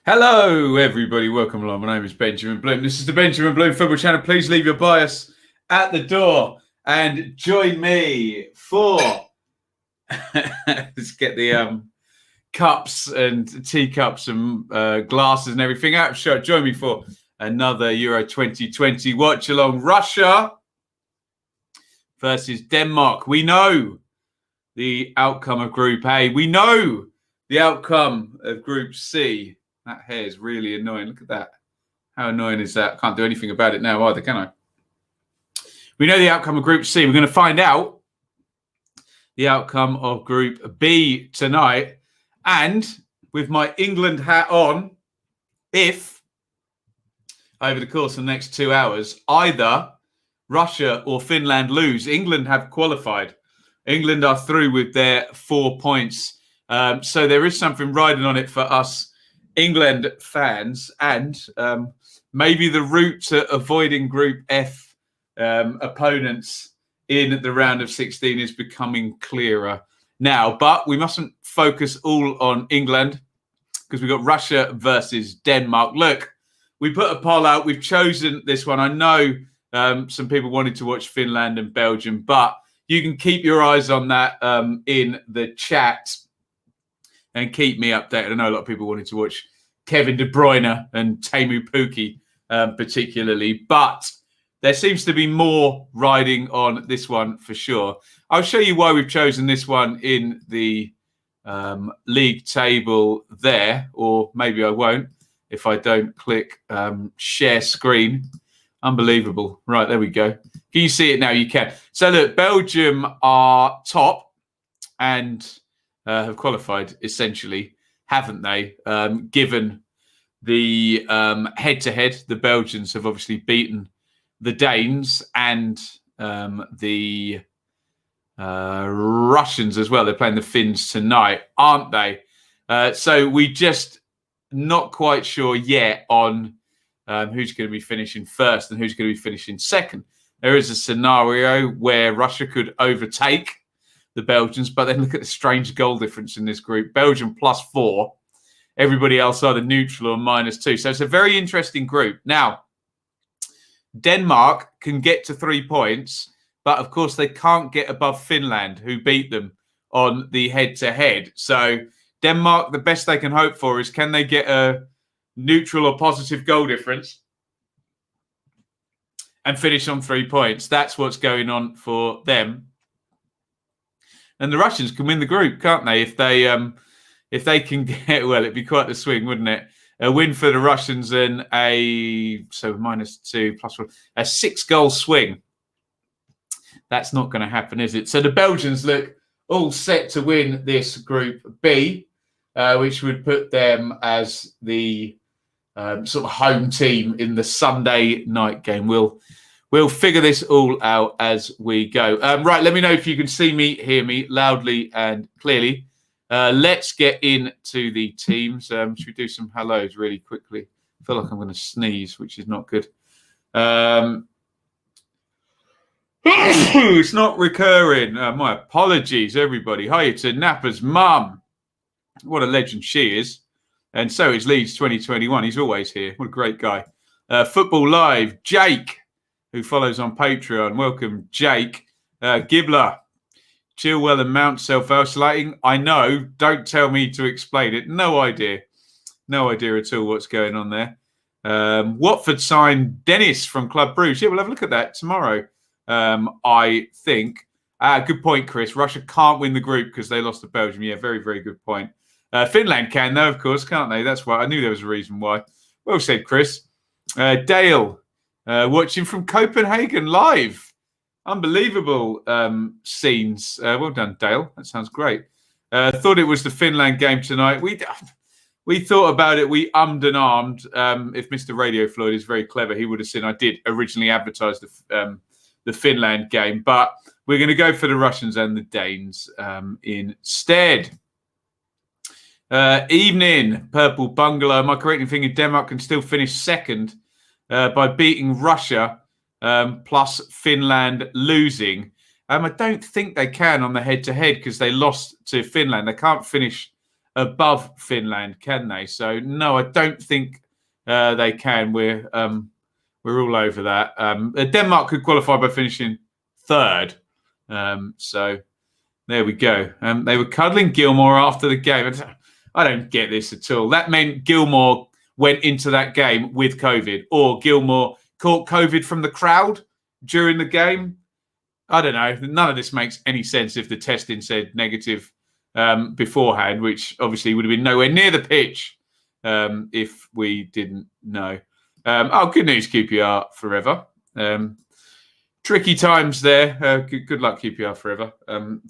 Hello, everybody. Welcome along. My name is Benjamin Bloom. This is the Benjamin Bloom Football Channel. Please leave your bias at the door and join me for let's get the cups and teacups and glasses and everything out of shot. Join me for another Euro 2020 watch along. Russia versus Denmark. We know the outcome of Group A. We know the outcome of Group C. That hair is really annoying. Look at that. How annoying is that? I can't do anything about it now either, can I? We know the outcome of Group C. We're going to find out the outcome of Group B tonight. And with my England hat on, if over the course of the next 2 hours, either Russia or Finland lose, England have qualified. England are through with their 4 points. So there is something riding on it for us England fans, and maybe the route to avoiding Group F opponents in the round of 16 is becoming clearer now. But we mustn't focus all on England because we've got Russia versus Denmark. Look, we put a poll out. We've chosen this one. I know some people wanted to watch Finland and Belgium, but you can keep your eyes on that in the chat and keep me updated. I know a lot of people wanted to watch Kevin De Bruyne and Teemu Pukki particularly, but there seems to be more riding on this one for sure. I'll show you why we've chosen this one in the league table there, or maybe I won't if I don't click share screen. Unbelievable. Right, there we go. Can you see it now? You can. So look, Belgium are top and have qualified, essentially, haven't they? Given the head-to-head, the Belgians have obviously beaten the Danes and the Russians as well. They're playing the Finns tonight, aren't they? So we just not quite sure yet on who's going to be finishing first and who's going to be finishing second. There is a scenario where Russia could overtake the Belgians, but then look at the strange goal difference in this group. Belgium +4. Everybody else either neutral or -2. So it's a very interesting group. Now, Denmark can get to 3 points, but of course they can't get above Finland, who beat them on the head-to-head. So Denmark, the best they can hope for is, can they get a neutral or positive goal difference and finish on 3 points? That's what's going on for them. And the Russians can win the group, can't they? If they can get, well, it'd be quite the swing, wouldn't it? A win for the Russians and -2 +1, a 6-goal swing. That's not going to happen, is it? So the Belgians look all set to win this Group B, which would put them as the sort of home team in the Sunday night game. We'll figure this all out as we go. Right, let me know if you can see me, hear me loudly and clearly. Let's get into the teams. Should we do some hellos really quickly? I feel like I'm going to sneeze, which is not good. It's not recurring. My apologies, everybody. Hi to Nappa's mum. What a legend she is. And so is Leeds 2021. He's always here. What a great guy. Football Live, Jake, who follows on Patreon. Welcome, Jake. Gibbler, Chilwell and Mount self-isolating. I know. Don't tell me to explain it. No idea. No idea at all what's going on there. Watford signed Dennis from Club Bruges. Yeah, we'll have a look at that tomorrow, I think. Good point, Chris. Russia can't win the group because they lost to Belgium. Yeah, very, very good point. Finland can, though, of course, can't they? That's why I knew there was a reason why. Well said, Chris. Dale, watching from Copenhagen live. Unbelievable scenes. Well done, Dale. That sounds great. Thought it was the Finland game tonight. We thought about it. We ummed and armed. If Mr. Radio Floyd is very clever, he would have seen I did originally advertise the Finland game. But we're going to go for the Russians and the Danes instead. Evening, Purple Bungalow. Am I correct in thinking Denmark can still finish second by beating Russia plus Finland losing? I don't think they can on the head-to-head because they lost to Finland. They can't finish above Finland, can they? So no, I don't think they can. We're all over that. Denmark could qualify by finishing third. So there we go. They were cuddling Gilmore after the game. I don't get this at all. That meant Gilmore went into that game with COVID, or Gilmore caught COVID from the crowd during the game. I don't know. None of this makes any sense if the testing said negative beforehand, which obviously would have been nowhere near the pitch if we didn't know. Good news, QPR forever. Tricky times there. Good luck, QPR forever.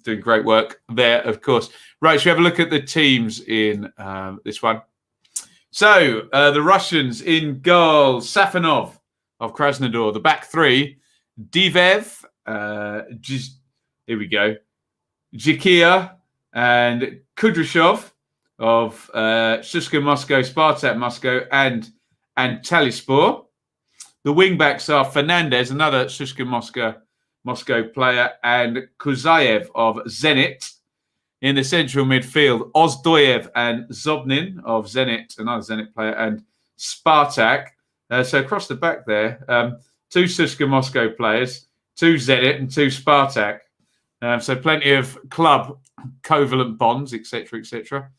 Doing great work there, of course. Right, shall we have a look at the teams in this one? So, the Russians in goal, Safonov of Krasnodar. The back three, Divev, here we go, Jikia and Kudryshov of CSKA Moscow, Spartak Moscow, and Talispor. The wing-backs are Fernandez, another CSKA Moscow player, and Kuzayev of Zenit. In the central midfield, Ozdoyev and Zobnin of Zenit, another Zenit player, and Spartak. So across the back there, two CSKA Moscow players, two Zenit and two Spartak. So plenty of club covalent bonds, etc., etc.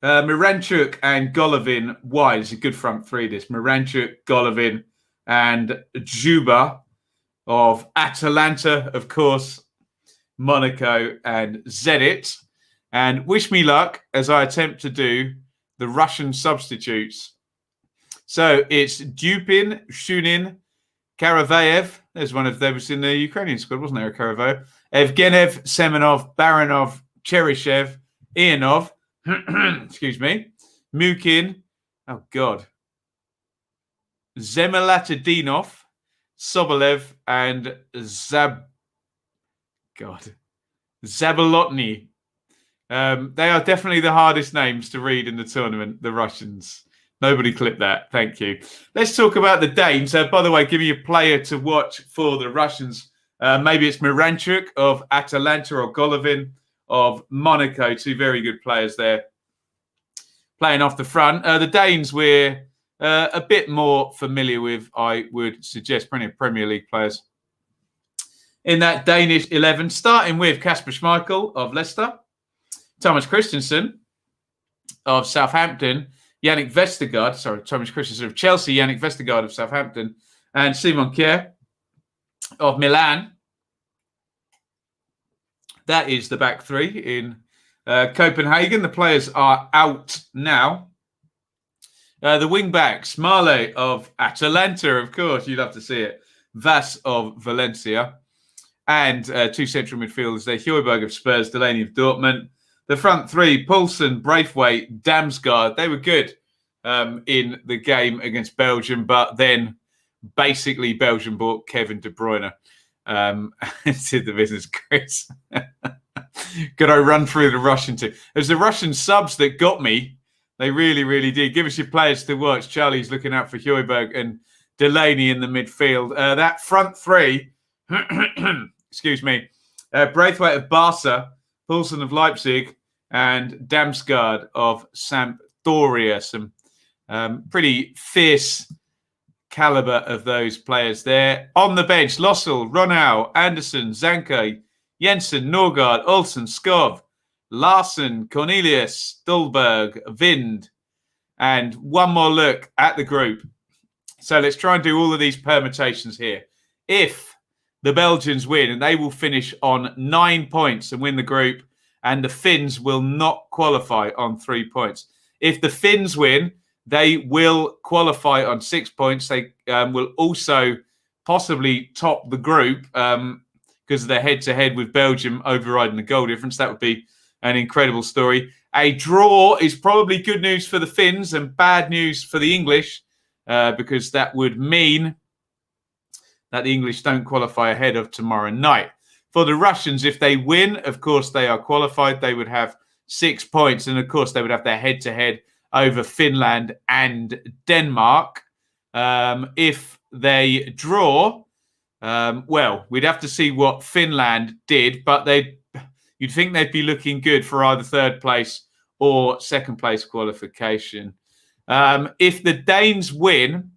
Miranchuk and Golovin wide. It's a good front three, this. Miranchuk, Golovin, and Juba of Atalanta, of course, Monaco, and Zenit. And wish me luck as I attempt to do the Russian substitutes. So it's Dupin, Shunin, Karavayev. There's one of them was in the Ukrainian squad, wasn't there, Karavayev? Evgenev, Semenov, Baranov, Cheryshev, Ianov, excuse me, Mukin, oh God, Zemilatadinov, Sobolev, and Zabolotny. They are definitely the hardest names to read in the tournament, the Russians. Nobody clip that. Thank you. Let's talk about the Danes. By the way, give me a player to watch for the Russians. Maybe it's Miranchuk of Atalanta or Golovin of Monaco. Two very good players there playing off the front. The Danes we're a bit more familiar with, I would suggest. Plenty of Premier League players in that Danish 11, starting with Kasper Schmeichel of Leicester, Thomas Christensen of Southampton, Yannick Vestergaard, Thomas Christensen of Chelsea, Yannick Vestergaard of Southampton, and Simon Kjær of Milan. That is the back three in Copenhagen. The players are out now. The wing backs, Marley of Atalanta, of course, you'd love to see it, Vas of Valencia, and two central midfielders there, Højbjerg of Spurs, Delaney of Dortmund. The front three, Poulsen, Braithwaite, Damsgaard, they were good in the game against Belgium, but then basically Belgium bought Kevin De Bruyne into the business, Chris. Could I run through the Russian team? It was the Russian subs that got me. They really, really did. Give us your players to watch. Charlie's looking out for Højbjerg and Delaney in the midfield. That front three, excuse me, Braithwaite of Barca, Poulsen of Leipzig, and Damsgaard of Sampdoria. Some pretty fierce caliber of those players there. On the bench, Lossell, Ronau, Anderson, Zanke, Jensen, Norgard, Olsen, Skov, Larsen, Cornelius, Stolberg, Vind. And one more look at the group. So let's try and do all of these permutations here. If the Belgians win, and they will finish on 9 points and win the group, and the Finns will not qualify on 3 points. If the Finns win, they will qualify on 6 points. They will also possibly top the group because of their head-to-head with Belgium overriding the goal difference. That would be an incredible story. A draw is probably good news for the Finns and bad news for the English because that would mean that the English don't qualify ahead of tomorrow night. For the Russians, if they win, of course, they are qualified. They would have 6 points. And, of course, they would have their head-to-head over Finland and Denmark. If they draw, well, we'd have to see what Finland did. But you'd think they'd be looking good for either third place or second place qualification. If the Danes win,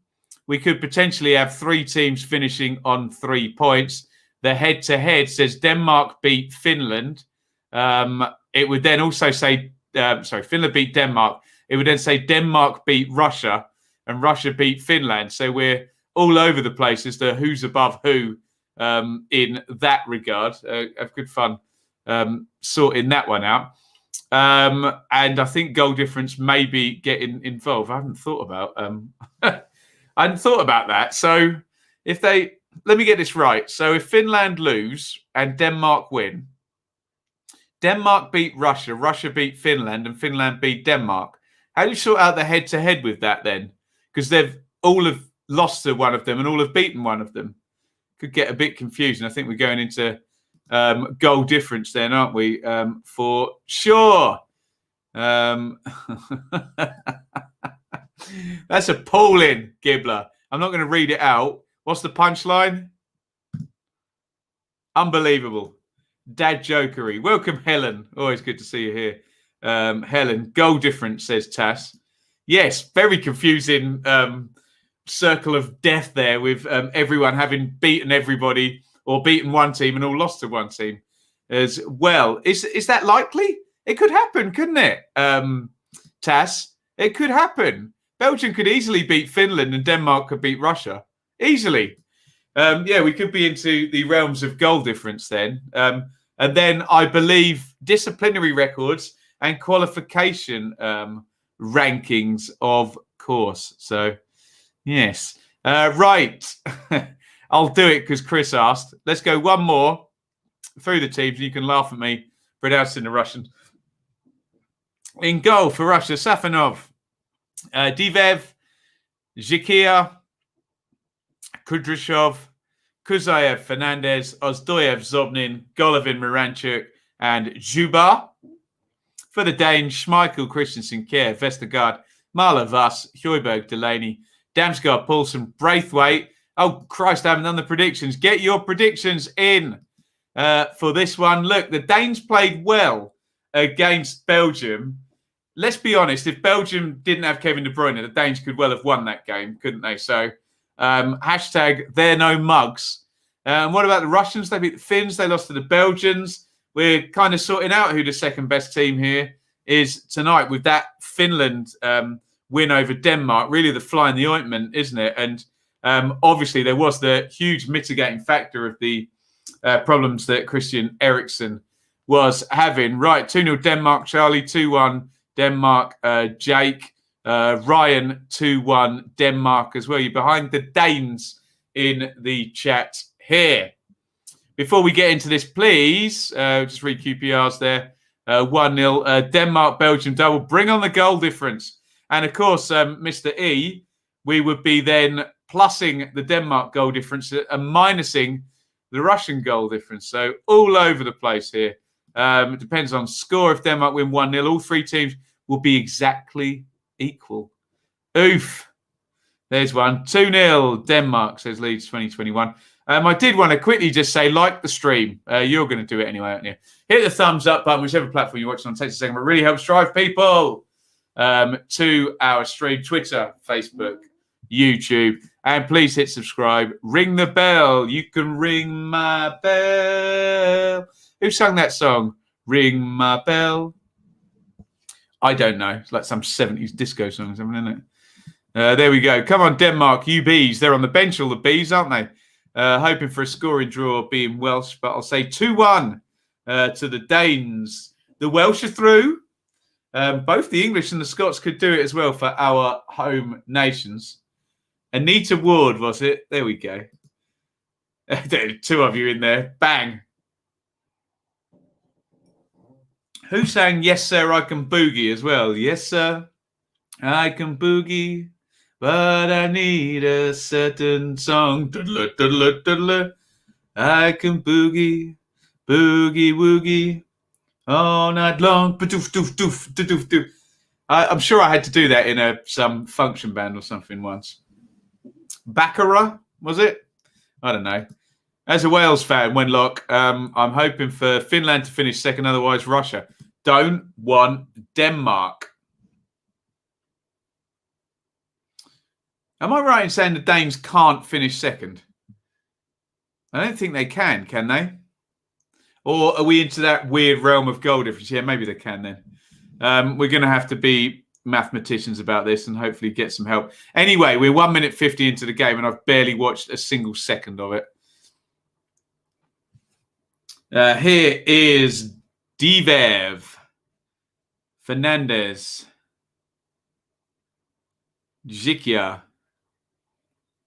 we could potentially have 3 teams finishing on 3 points. The head-to-head says Denmark beat Finland. It would then also say, Finland beat Denmark. It would then say Denmark beat Russia and Russia beat Finland. So we're all over the place as to who's above who in that regard. Have good fun sorting that one out. And I think goal difference may be getting involved. I haven't thought about I hadn't thought about that. So if they, let me get this right. So if Finland lose and Denmark win, Denmark beat Russia, Russia beat Finland, and Finland beat Denmark. How do you sort out the head-to-head with that then? Because they've all have lost to one of them and all have beaten one of them. Could get a bit confusing. I think we're going into goal difference then, aren't we? For sure. That's appalling, Gibbler. I'm not going to read it out. What's the punchline? Unbelievable. Dad jokery. Welcome, Helen. Always good to see you here. Helen, goal difference, says Tass. Yes, very confusing circle of death there with everyone having beaten everybody or beaten one team and all lost to one team as well. Is that likely? It could happen, couldn't it, Tass? It could happen. Belgium could easily beat Finland and Denmark could beat Russia. Easily. Yeah, we could be into the realms of goal difference then. And then I believe disciplinary records and qualification rankings, of course. So, yes. Right. I'll do it because Chris asked. Let's go one more through the teams. You can laugh at me pronouncing the Russian. In goal for Russia, Safanov, Divev, Zhikia, Kudryshov, Kuzayev, Fernandez, Ozdoyev, Zobnin, Golovin, Miranchuk, and Zhuba. For the Danes, Schmeichel, Christensen, Kjær, Vestergaard, Marla, Vass, Højbjerg, Delaney, Damsgaard, Paulson, Braithwaite. Oh, Christ, I haven't done the predictions. Get your predictions in for this one. Look, the Danes played well against Belgium. Let's be honest, if Belgium didn't have Kevin De Bruyne, the Danes could well have won that game, couldn't they? So, hashtag they're no mugs. What about the Russians? They beat the Finns. They lost to the Belgians. We're kind of sorting out who the second best team here is tonight with that Finland win over Denmark. Really the fly in the ointment, isn't it? And obviously there was the huge mitigating factor of the problems that Christian Eriksen was having. Right, 2-0 Denmark, Charlie, 2-1 Denmark, Jake. Ryan, 2-1 Denmark as well. You're behind the Danes in the chat here. Before we get into this, please, just read QPRs there. 1-0 Denmark, Belgium double. Bring on the goal difference. And of course, Mr. E, we would be then plussing the Denmark goal difference and minusing the Russian goal difference. So all over the place here. It depends on score. If Denmark win 1-0, all 3 teams will be exactly equal. Oof. There's one. 2-0 Denmark, says Leeds 2021. I did want to quickly just say, like the stream. You're going to do it anyway, aren't you? Hit the thumbs up button, whichever platform you're watching on. Takes a second, but really helps drive people to our stream. Twitter, Facebook, YouTube. And please hit subscribe. Ring the bell. You can ring my bell. Who sang that song? Ring my bell. I don't know. It's like some 70s disco song or something, isn't it? There we go. Come on, Denmark, you bees. They're on the bench, all the bees, aren't they? Hoping for a scoring draw being Welsh, but I'll say 2-1 to the Danes. The Welsh are through. Both the English and the Scots could do it as well for our home nations. Anita Ward, was it? There we go. 2 of you in there. Bang. Who sang Yes, Sir, I Can Boogie as well? Yes, sir, I can boogie, but I need a certain song. I can boogie, boogie, woogie, all night long. I'm sure I had to do that in some function band or something once. Baccarat, was it? I don't know. As a Wales fan, Wenlock, I'm hoping for Finland to finish second, otherwise Russia. Don't want Denmark. Am I right in saying the Danes can't finish second? I don't think they can they? Or are we into that weird realm of goal difference? Yeah, maybe they can then. We're going to have to be mathematicians about this and hopefully get some help. Anyway, we're 1 minute 50 into the game and I've barely watched a single second of it. Here is Divev, Fernandez, Zikia.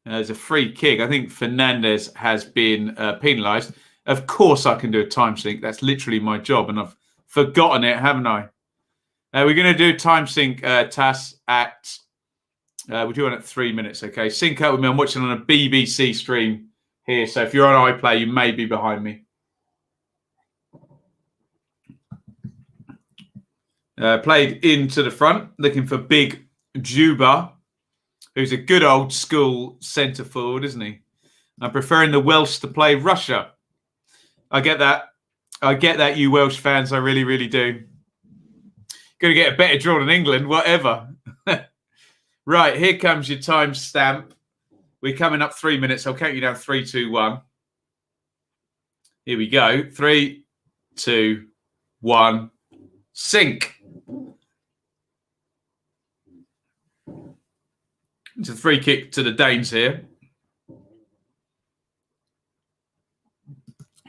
There's a free kick. I think Fernandez has been penalised. Of course I can do a time sync. That's literally my job and I've forgotten it, haven't I? We're going to do time sync, Tass, at... we'll do it at 3 minutes, okay? Sync up with me. I'm watching on a BBC stream here. So if you're on iPlay, you may be behind me. Played into the front, looking for Big Juba, who's a good old school centre forward, isn't he? I'm preferring the Welsh to play Russia. I get that. I get that, you Welsh fans. I really, really do. Going to get a better draw than England, whatever. Right, here comes your time stamp. We're coming up 3 minutes. I'll count you down. 3, 2, 1. Here we go. 3, 2, 1. Sync. It's a free kick to the Danes here.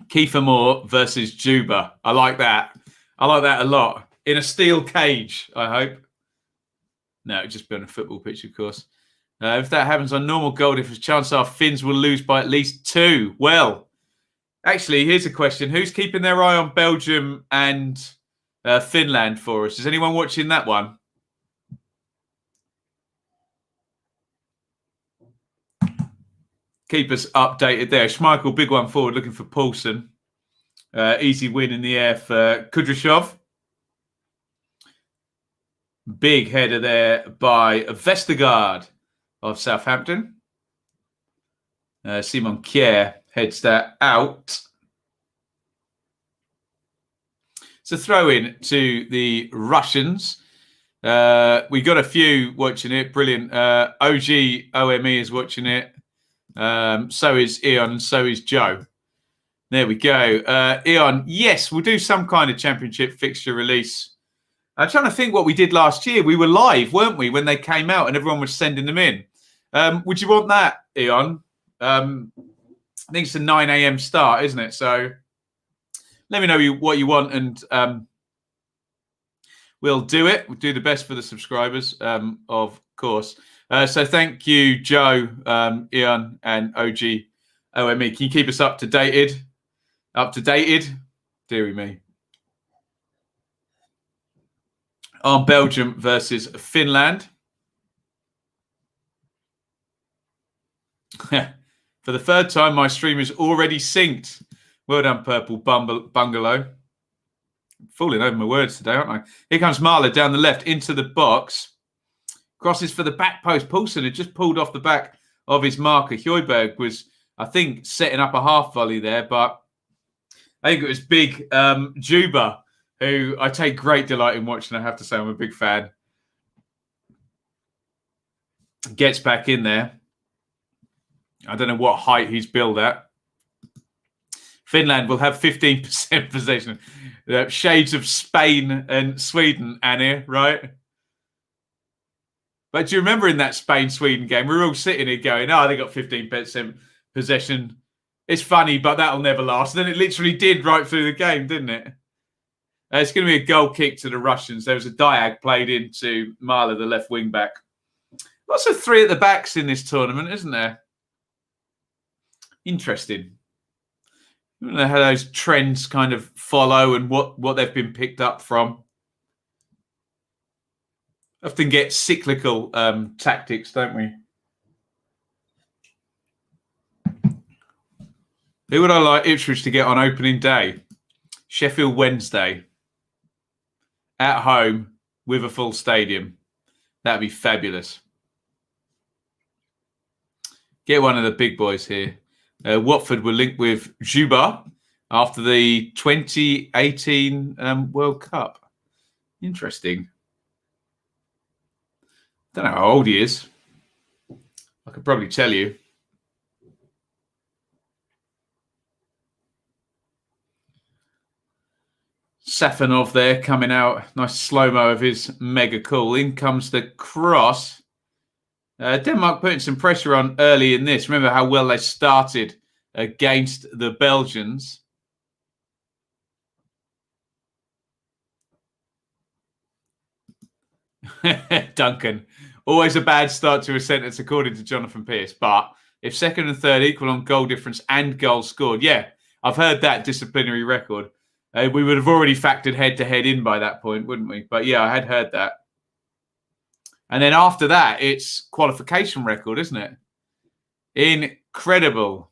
Kiefer Moore versus Juba. I like that. I like that a lot. In a steel cage, I hope. No, it'd just be on a football pitch, of course. If that happens on normal goal difference, chances are Finns will lose by at least 2. Well, actually, here's a question. Who's keeping their eye on Belgium and Finland for us? Is anyone watching that one? Keep us updated there. Schmeichel, big one forward, looking for Paulson. Easy win in the air for Kudryashov. Big header there by Vestergaard of Southampton. Simon Kjær heads that out. It's a throw in to the Russians. We got a few watching it. Brilliant. OG OME is watching it. So is Iain and so is Joe. There we go. Iain, yes, we'll do some kind of championship fixture release. I'm trying to think what we did last year. We were live, weren't we, when they came out and everyone was sending them in. Would you want that, Iain? I think it's a 9 a.m. start, isn't it? So let me know what you want and we'll do it. We'll do the best for the subscribers, of course. So thank you, Joe, Iain, and OG OME. Can you keep us up to dated? Deary me. On Belgium versus Finland. For the third time, my stream is already synced. Well done, Purple Bungalow. Falling over my words today, aren't I? Here comes Marla down the left into the box. Crosses for the back post. Paulson had just pulled off the back of his marker. Højbjerg was, I think, setting up a half volley there, but I think it was big Juba, who I take great delight in watching. I have to say, I'm a big fan. Gets back in there. I don't know what height he's billed at. Finland will have 15% possession. Shades of Spain and Sweden, Annie, right? But do you remember in that Spain-Sweden game, we were all sitting here going, oh, they got 15% possession. It's funny, but that'll never last. And then it literally did right through the game, didn't it? It's going to be a goal kick to the Russians. There was a diag played into Marla, the left wing back. Lots of 3 at the backs in this tournament, isn't there? Interesting. I don't know how those trends kind of follow and what they've been picked up from. Often get cyclical tactics, don't we? Who would I like Ipswich to get on opening day? Sheffield Wednesday. At home with a full stadium. That'd be fabulous. Get one of the big boys here. Watford were linked with Juba after the 2018 World Cup. Interesting. Don't know how old he is. I could probably tell you. Safanov there coming out. Nice slow-mo of his mega cool. In comes the cross. Denmark putting some pressure on early in this. Remember how well they started against the Belgians. Duncan. Always a bad start to a sentence, according to Jonathan Pearce. But if second and third equal on goal difference and goals scored, yeah, I've heard that disciplinary record. We would have already factored head-to-head in by that point, wouldn't we? But yeah, I had heard that. And then after that, it's qualification record, isn't it? Incredible.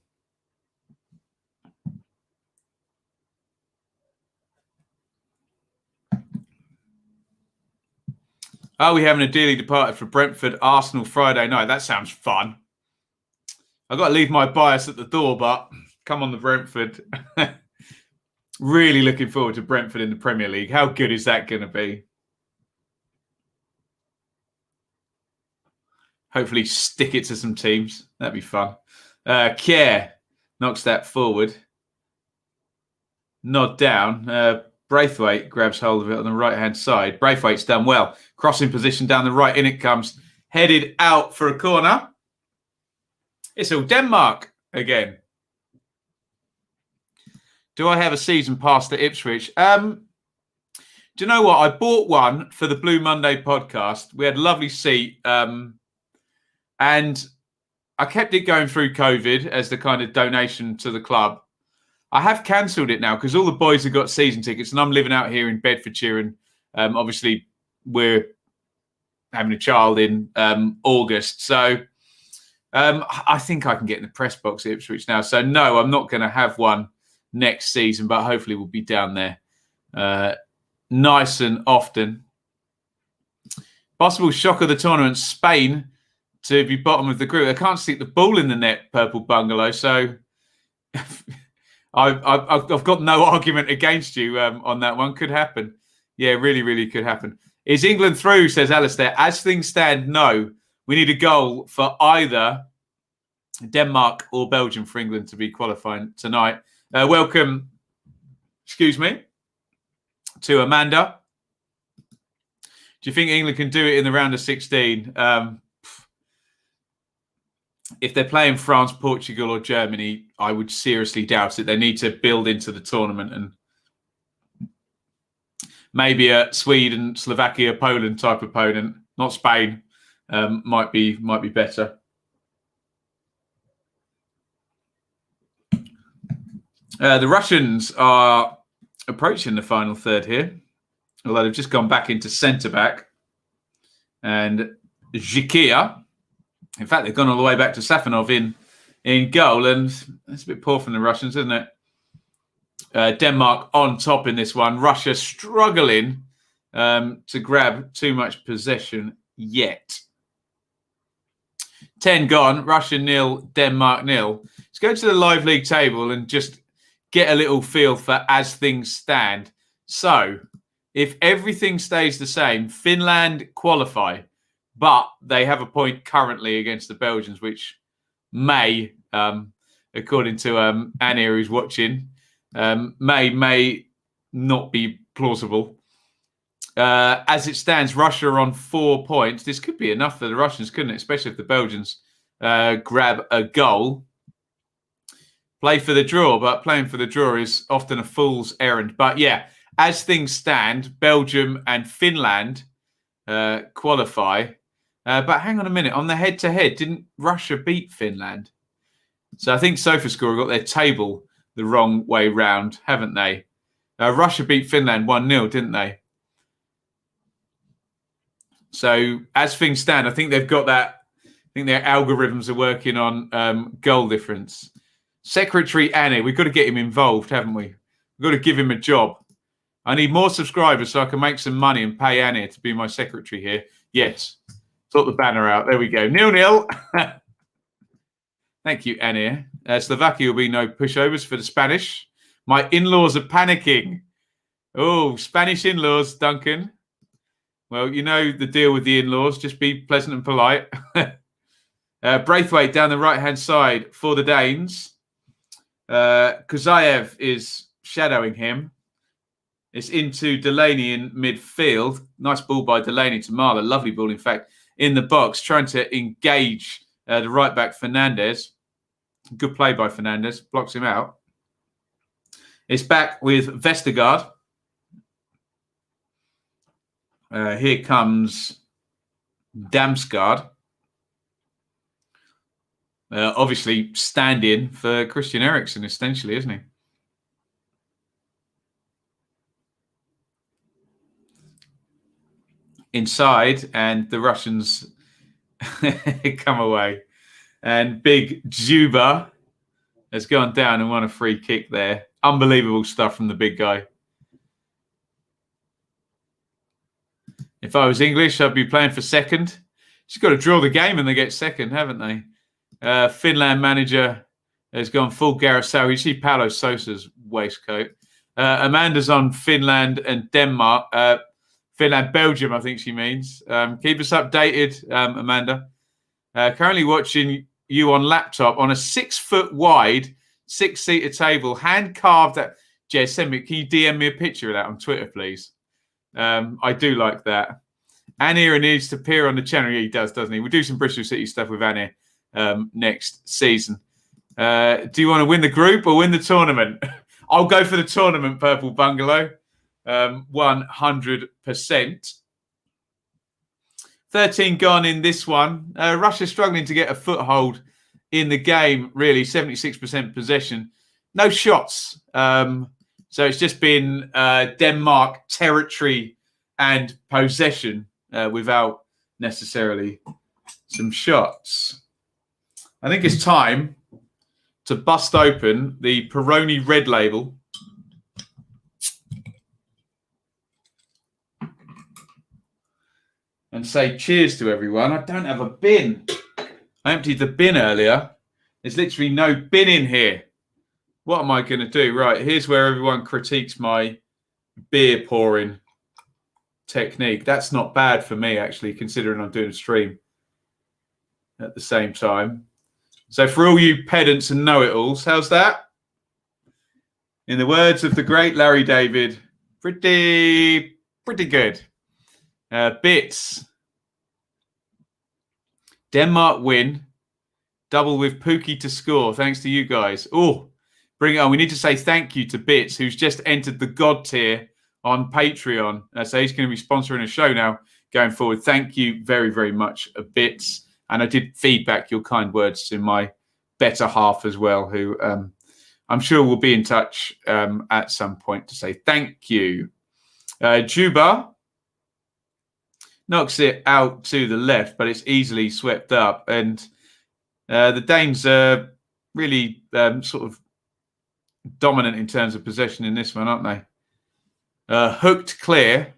Oh, we're having a dearly departed for Brentford, Arsenal Friday night. That sounds fun. I've got to leave my bias at the door, but come on the Brentford. Really looking forward to Brentford in the Premier League. How good is that going to be? Hopefully stick it to some teams. That'd be fun. Kier knocks that forward. Nod down. Braithwaite grabs hold of it on the right-hand side. Braithwaite's done well. Crossing position down the right. In it comes. Headed out for a corner. It's all Denmark again. Do I have a season pass to Ipswich? Do you know what? I bought one for the Blue Monday podcast. We had a lovely seat. And I kept it going through COVID as the kind of donation to the club. I have cancelled it now because all the boys have got season tickets and I'm living out here in Bedfordshire. And obviously we're having a child in August. So I think I can get in the press box at Ipswich now. So no, I'm not going to have one next season, but hopefully we'll be down there nice and often. Possible shock of the tournament, Spain to be bottom of the group. I can't stick the ball in the net, Purple Bungalow. So I've got no argument against you on that one. Could happen. Yeah, really, really could happen. Is England through, says Alistair. As things stand, no. We need a goal for either Denmark or Belgium for England to be qualifying tonight. Welcome, excuse me, to Amanda. Do you think England can do it in the round of 16? If they're playing France, Portugal or Germany, I would seriously doubt it. They need to build into the tournament and maybe a Sweden, Slovakia, Poland type opponent, not Spain, might be better. The Russians are approaching the final third here, although they've just gone back into centre-back. And Zhikia, in fact, they've gone all the way back to Safanov in goal, and that's a bit poor from the Russians, isn't it? Denmark on top in this one. Russia struggling to grab too much possession yet. 10 gone. Russia 0, Denmark 0. Let's go to the live league table and just get a little feel for as things stand. So, if everything stays the same, Finland qualify, but they have a point currently against the Belgians, which may, according to Annie, who's watching, may not be plausible. As it stands, Russia are on 4 points. This could be enough for the Russians, couldn't it? Especially if the Belgians grab a goal. Play for the draw, but playing for the draw is often a fool's errand. But yeah, as things stand, Belgium and Finland qualify. But hang on a minute. On the head-to-head, didn't Russia beat Finland? So I think SofaScore got their table the wrong way round, haven't they? Russia beat Finland 1-0, didn't they? So as things stand, I think they've got that. I think their algorithms are working on goal difference. Secretary Annie, we've got to get him involved, haven't we? We've got to give him a job. I need more subscribers so I can make some money and pay Annie to be my secretary here. Yes. Sort the banner out. There we go. 0-0. Thank you, Annie. Slovakia will be no pushovers for the Spanish. My in-laws are panicking. Oh, Spanish in-laws, Duncan. Well, you know the deal with the in-laws. Just be pleasant and polite. Braithwaite down the right-hand side for the Danes. Kuzayev is shadowing him. It's into Delaney in midfield. Nice ball by Delaney to Marler. Lovely ball, in fact, in the box, trying to engage the right-back Fernandez. Good play by Fernandez. Blocks him out. It's back with Vestergaard. Here comes Damsgaard. Obviously stand-in for Christian Eriksen, essentially, isn't he? Inside, and the Russians come away. And big Juba has gone down and won a free kick there. Unbelievable stuff from the big guy. If I was English, I'd be playing for second. Just got to draw the game and they get second, haven't they? Finland manager has gone full Gareth. You see Paulo Sosa's waistcoat. Amanda's on Finland and Denmark. Finland, Belgium, I think she means. Keep us updated, Amanda. Currently watching you on laptop on a 6 foot wide, 6-seater table, hand carved. Jez, send me. Can you DM me a picture of that on Twitter, please? I do like that. Annie needs to appear on the channel. Yeah, he does, doesn't he? We'll do some Bristol City stuff with Annie next season. Do you want to win the group or win the tournament? I'll go for the tournament, Purple Bungalow. 100%. 13 gone in this one. Russia struggling to get a foothold in the game, really. 76% possession. No shots. So it's just been Denmark territory and possession without necessarily some shots. I think it's time to bust open the Peroni Red Label. And say cheers to everyone. I don't have a bin. I emptied the bin earlier. There's literally no bin in here. What am I going to do? Right, here's where everyone critiques my beer pouring technique. That's not bad for me, actually, considering I'm doing a stream at the same time. So for all you pedants and know-it-alls, how's that? In the words of the great Larry David, pretty good. Bits. Denmark win. Double with Pookie to score. Thanks to you guys. Oh, bring it on. We need to say thank you to Bits, who's just entered the God tier on Patreon. So he's going to be sponsoring a show now going forward. Thank you very, very much, Bits. And I did feedback your kind words to my better half as well, who I'm sure will be in touch at some point to say thank you. Juba knocks it out to the left, but it's easily swept up. And the Danes are really sort of dominant in terms of possession in this one, aren't they? Hooked clear.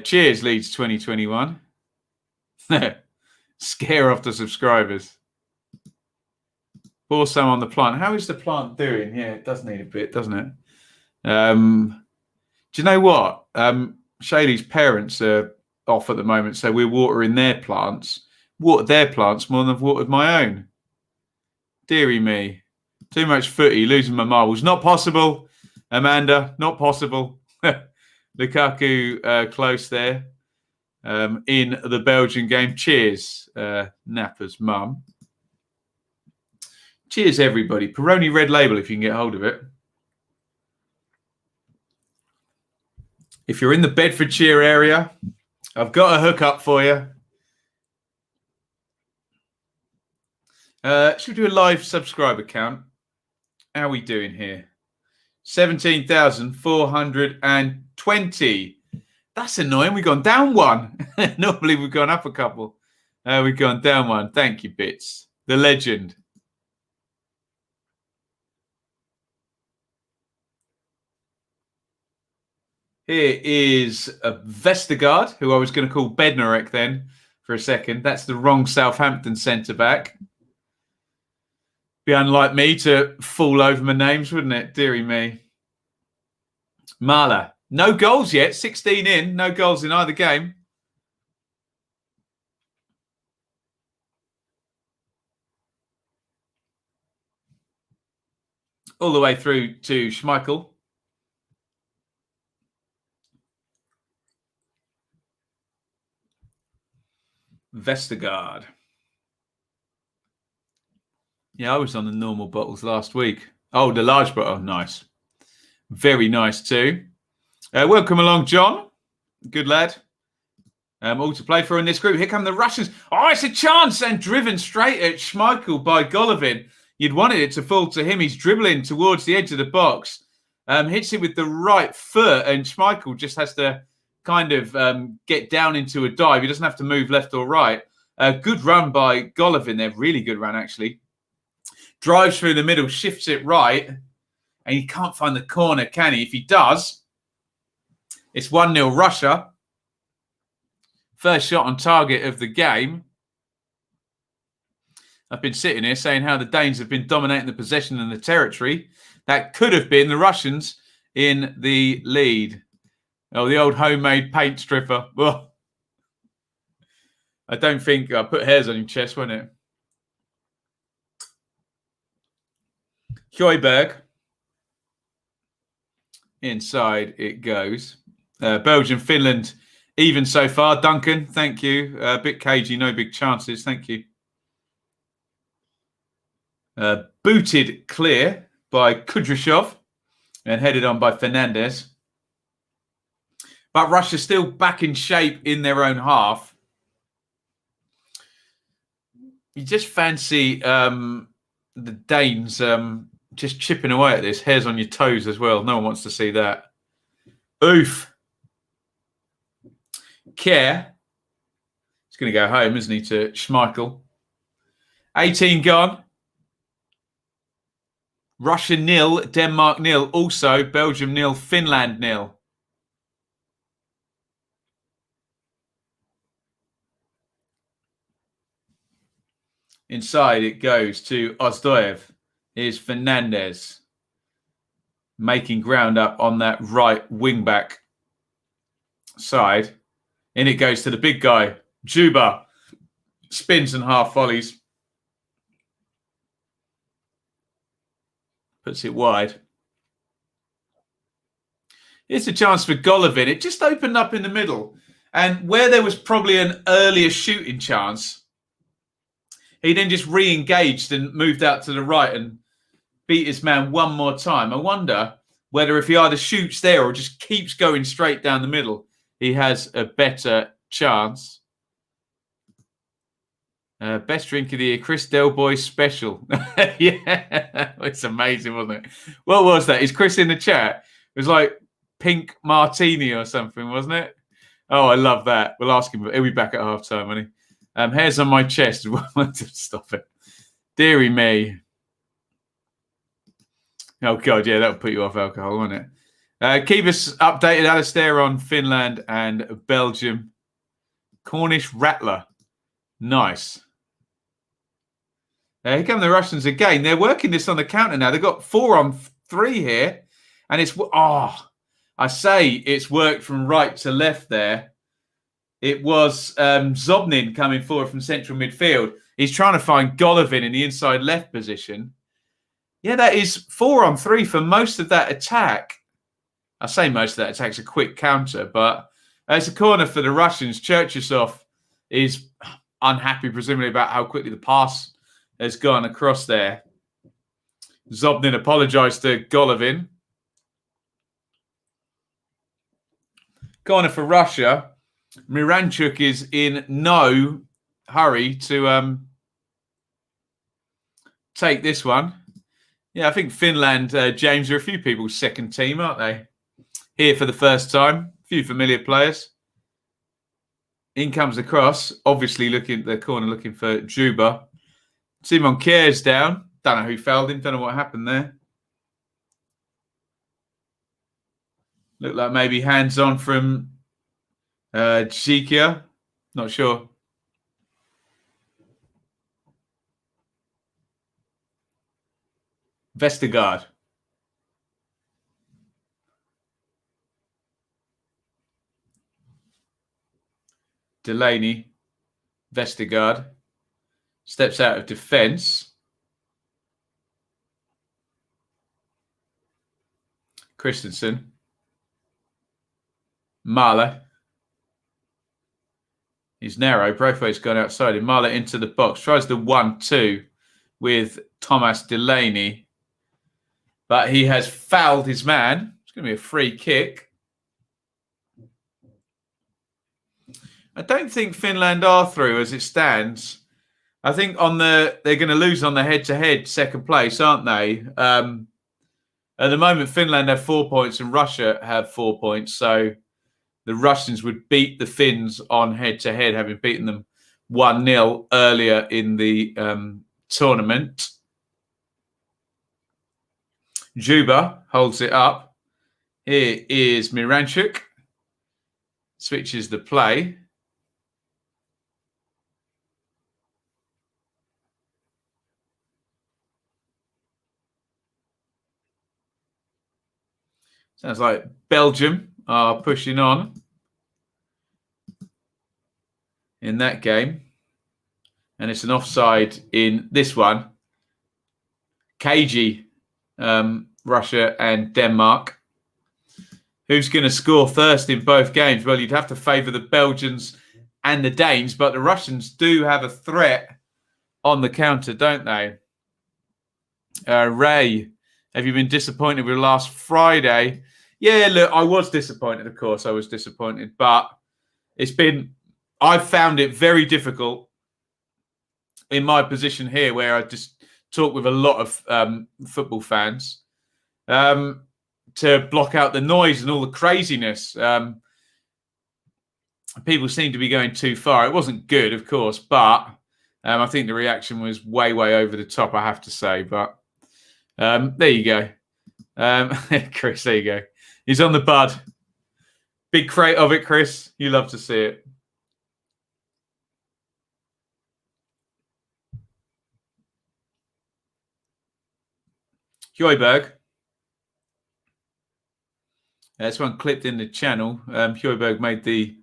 Cheers, Leeds 2021. Scare off the subscribers. Pour some on the plant. How is the plant doing? Yeah, it does need a bit, doesn't it? Do you know what? Shaylee's parents are off at the moment, so we're watering their plants. Watered their plants more than I've watered my own. Deary me. Too much footy, losing my marbles. Not possible, Amanda. Not possible. Lukaku close there in the Belgian game. Cheers, Napper's mum. Cheers, everybody. Peroni Red Label, if you can get hold of it. If you're in the Bedfordshire area, I've got a hookup for you. Should we do a live subscriber count? How are we doing here? 17,420. That's annoying. We've gone down one. Normally we've gone up a couple. We've gone down one. Thank you, Bits. The legend. Here is a Vestergaard, who I was going to call Bednarek then for a second. That's the wrong Southampton centre-back. Be unlike me to fall over my names, wouldn't it? Deary me. Marla. No goals yet. 16 in. No goals in either game. All the way through to Schmeichel. Vestergaard. Yeah, I was on the normal bottles last week. Oh, the large bottle. Nice. Very nice too. Welcome along, John. Good lad. All to play for in this group. Here come the Russians. Oh, it's a chance, and driven straight at Schmeichel by Golovin. You'd wanted it to fall to him. He's dribbling towards the edge of the box. Hits it with the right foot, and Schmeichel just has to kind of get down into a dive. He doesn't have to move left or right. Good run by Golovin there. Really good run, actually. Drives through the middle, shifts it right, and he can't find the corner, can he? If he does, it's 1-0 Russia. First shot on target of the game. I've been sitting here saying how the Danes have been dominating the possession and the territory. That could have been the Russians in the lead. Oh, the old homemade paint stripper. Well, I don't think I put hairs on your chest, won't it? Kjøberg. Inside it goes. Belgium, Finland, even so far. Duncan, thank you. A bit cagey, no big chances. Thank you. Booted clear by Kudryashov and headed on by Fernandez. But Russia still back in shape in their own half. You just fancy the Danes just chipping away at this. Hairs on your toes as well. No one wants to see that. Oof. Care. He's going to go home, isn't he, to Schmeichel. 18 gone. Russia 0, Denmark 0. Also, Belgium 0, Finland 0. Inside it goes to Auzathoth. Here's Fernandez making ground up on that right wing-back side. In it goes to the big guy, Juba. Spins and half volleys. Puts it wide. Here's a chance for Golovin. It just opened up in the middle. And where there was probably an earlier shooting chance, he then just re-engaged and moved out to the right and beat his man one more time. I wonder whether if he either shoots there or just keeps going straight down the middle, he has a better chance. Best drink of the year, Chris Del Boy special. Yeah, it's amazing, wasn't it? What was that? Is Chris in the chat? It was like pink martini or something, wasn't it? Oh, I love that. We'll ask him. He'll be back at half-time, won't he? Hairs on my chest. Stop it. Deary me. Oh, God, yeah, that'll put you off alcohol, won't it? Keep us updated, Alistair, on Finland and Belgium. Cornish Rattler. Nice. Here come the Russians again. They're working this on the counter now. They've got 4-on-3 here. And it's, I say it's worked from right to left there. It was Zobnin coming forward from central midfield. He's trying to find Golovin in the inside left position. Yeah, that is 4-on-3 for most of that attack. I say most of that attack's a quick counter, but it's a corner for the Russians. Cherchesov is unhappy, presumably, about how quickly the pass has gone across there. Zobnin apologised to Golovin. Corner for Russia. Miranchuk is in no hurry to take this one. Yeah, I think Finland, James, are a few people's second team, aren't they? Here for the first time. A few familiar players. In comes across, obviously looking at the corner, looking for Juba. Simon Kjær's down. Don't know who fouled him. Don't know what happened there. Looked like maybe hands-on from Zikia. Not sure. Vestergaard. Delaney. Vestergaard. Steps out of defence. Christensen. Marler. He's narrow. Braithwaite's gone outside him. Marler into the box. Tries the 1-2 with Thomas Delaney. But he has fouled his man. It's going to be a free kick. I don't think Finland are through as it stands. I think they're going to lose on the head-to-head second place, aren't they? At the moment, Finland have 4 points and Russia have 4 points. So the Russians would beat the Finns on head-to-head, having beaten them 1-0 earlier in the tournament. Juba holds it up. Here is Miranchuk. Switches the play. Sounds like Belgium are pushing on in that game. And it's an offside in this one. KG, Russia and Denmark. Who's going to score first in both games? Well, you'd have to favour the Belgians and the Danes, but the Russians do have a threat on the counter, don't they? Ray, have you been disappointed with last Friday? Yeah, look, I was disappointed, of course. I was disappointed, but I've found it very difficult in my position here where I just talk with a lot of football fans to block out the noise and all the craziness. People seem to be going too far. It wasn't good, of course, but I think the reaction was way, way over the top, I have to say. But there you go. Chris, there you go. He's on the bud. Big crate of it, Chris. You love to see it. Hjøiberg. This one clipped in the channel. Hjøiberg made the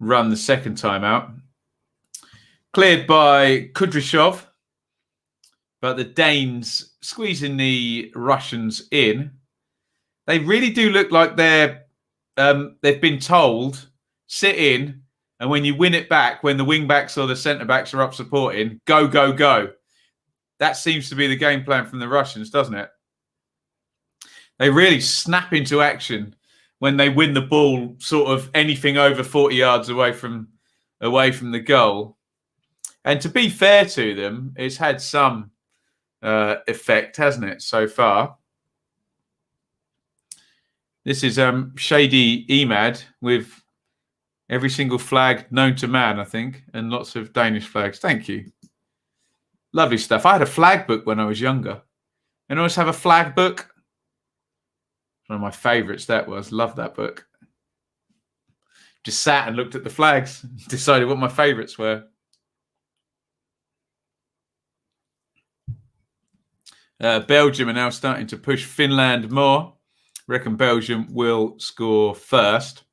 run the second time out. Cleared by Kudryshov. But the Danes squeezing the Russians in. They really do look like they've been told, sit in, and when you win it back, when the wing-backs or the centre-backs are up supporting, go, go, go. That seems to be the game plan from the Russians, doesn't it? They really snap into action when they win the ball sort of anything over 40 yards away from the goal. And to be fair to them, it's had some effect, hasn't it, so far? This is Shady Emad with every single flag known to man, I think, and lots of Danish flags. Thank you. Lovely stuff. I had a flag book when I was younger. And I always have a flag book. One of my favourites, that was. Love that book. Just sat and looked at the flags, decided what my favourites were. Belgium are now starting to push Finland more. Reckon Belgium will score first.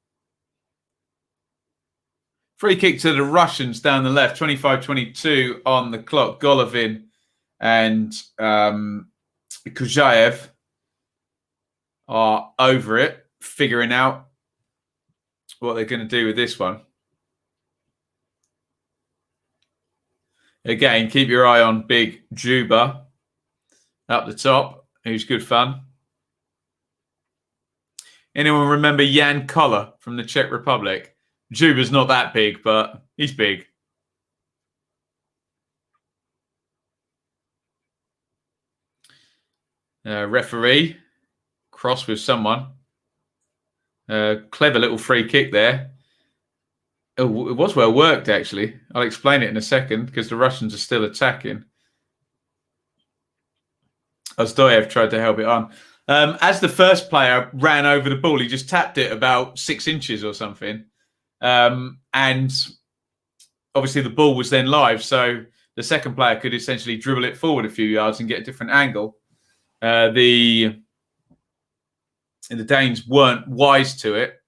Free kick to the Russians down the left. 25-22 on the clock. Golovin and Kujaev are over it, figuring out what they're going to do with this one. Again, keep your eye on big Juba up the top, who's good fun. Anyone remember Jan Koller from the Czech Republic? Juba's not that big, but he's big. Referee, cross with someone. Clever little free kick there. It was well worked, actually. I'll explain it in a second because the Russians are still attacking. Ozdoyev tried to help it on. As the first player ran over the ball, he just tapped it about 6 inches or something. And obviously the ball was then live, so the second player could essentially dribble it forward a few yards and get a different angle. The Danes weren't wise to it.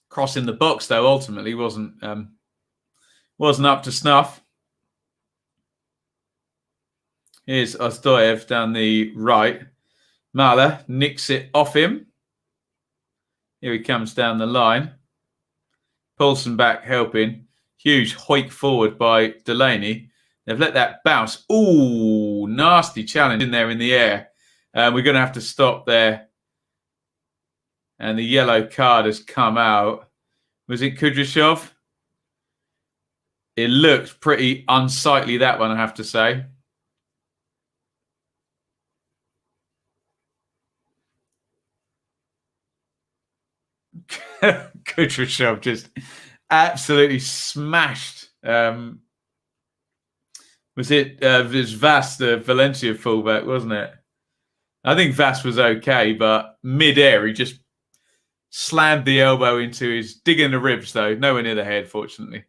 Crossing the box, though, ultimately wasn't up to snuff. Here's Auzathoth down the right. Mahler nicks it off him. Here he comes down the line. Paulson back helping. Huge hoik forward by Delaney. They've let that bounce. Ooh, nasty challenge in there in the air. We're going to have to stop there. And the yellow card has come out. Was it Kudryashov? It looked pretty unsightly, that one, I have to say. Kudryashov just absolutely smashed. Was it Vas, the Valencia fullback, wasn't it? I think Vas was okay, but mid-air, he just slammed the elbow into his, digging the ribs, though. Nowhere near the head, fortunately.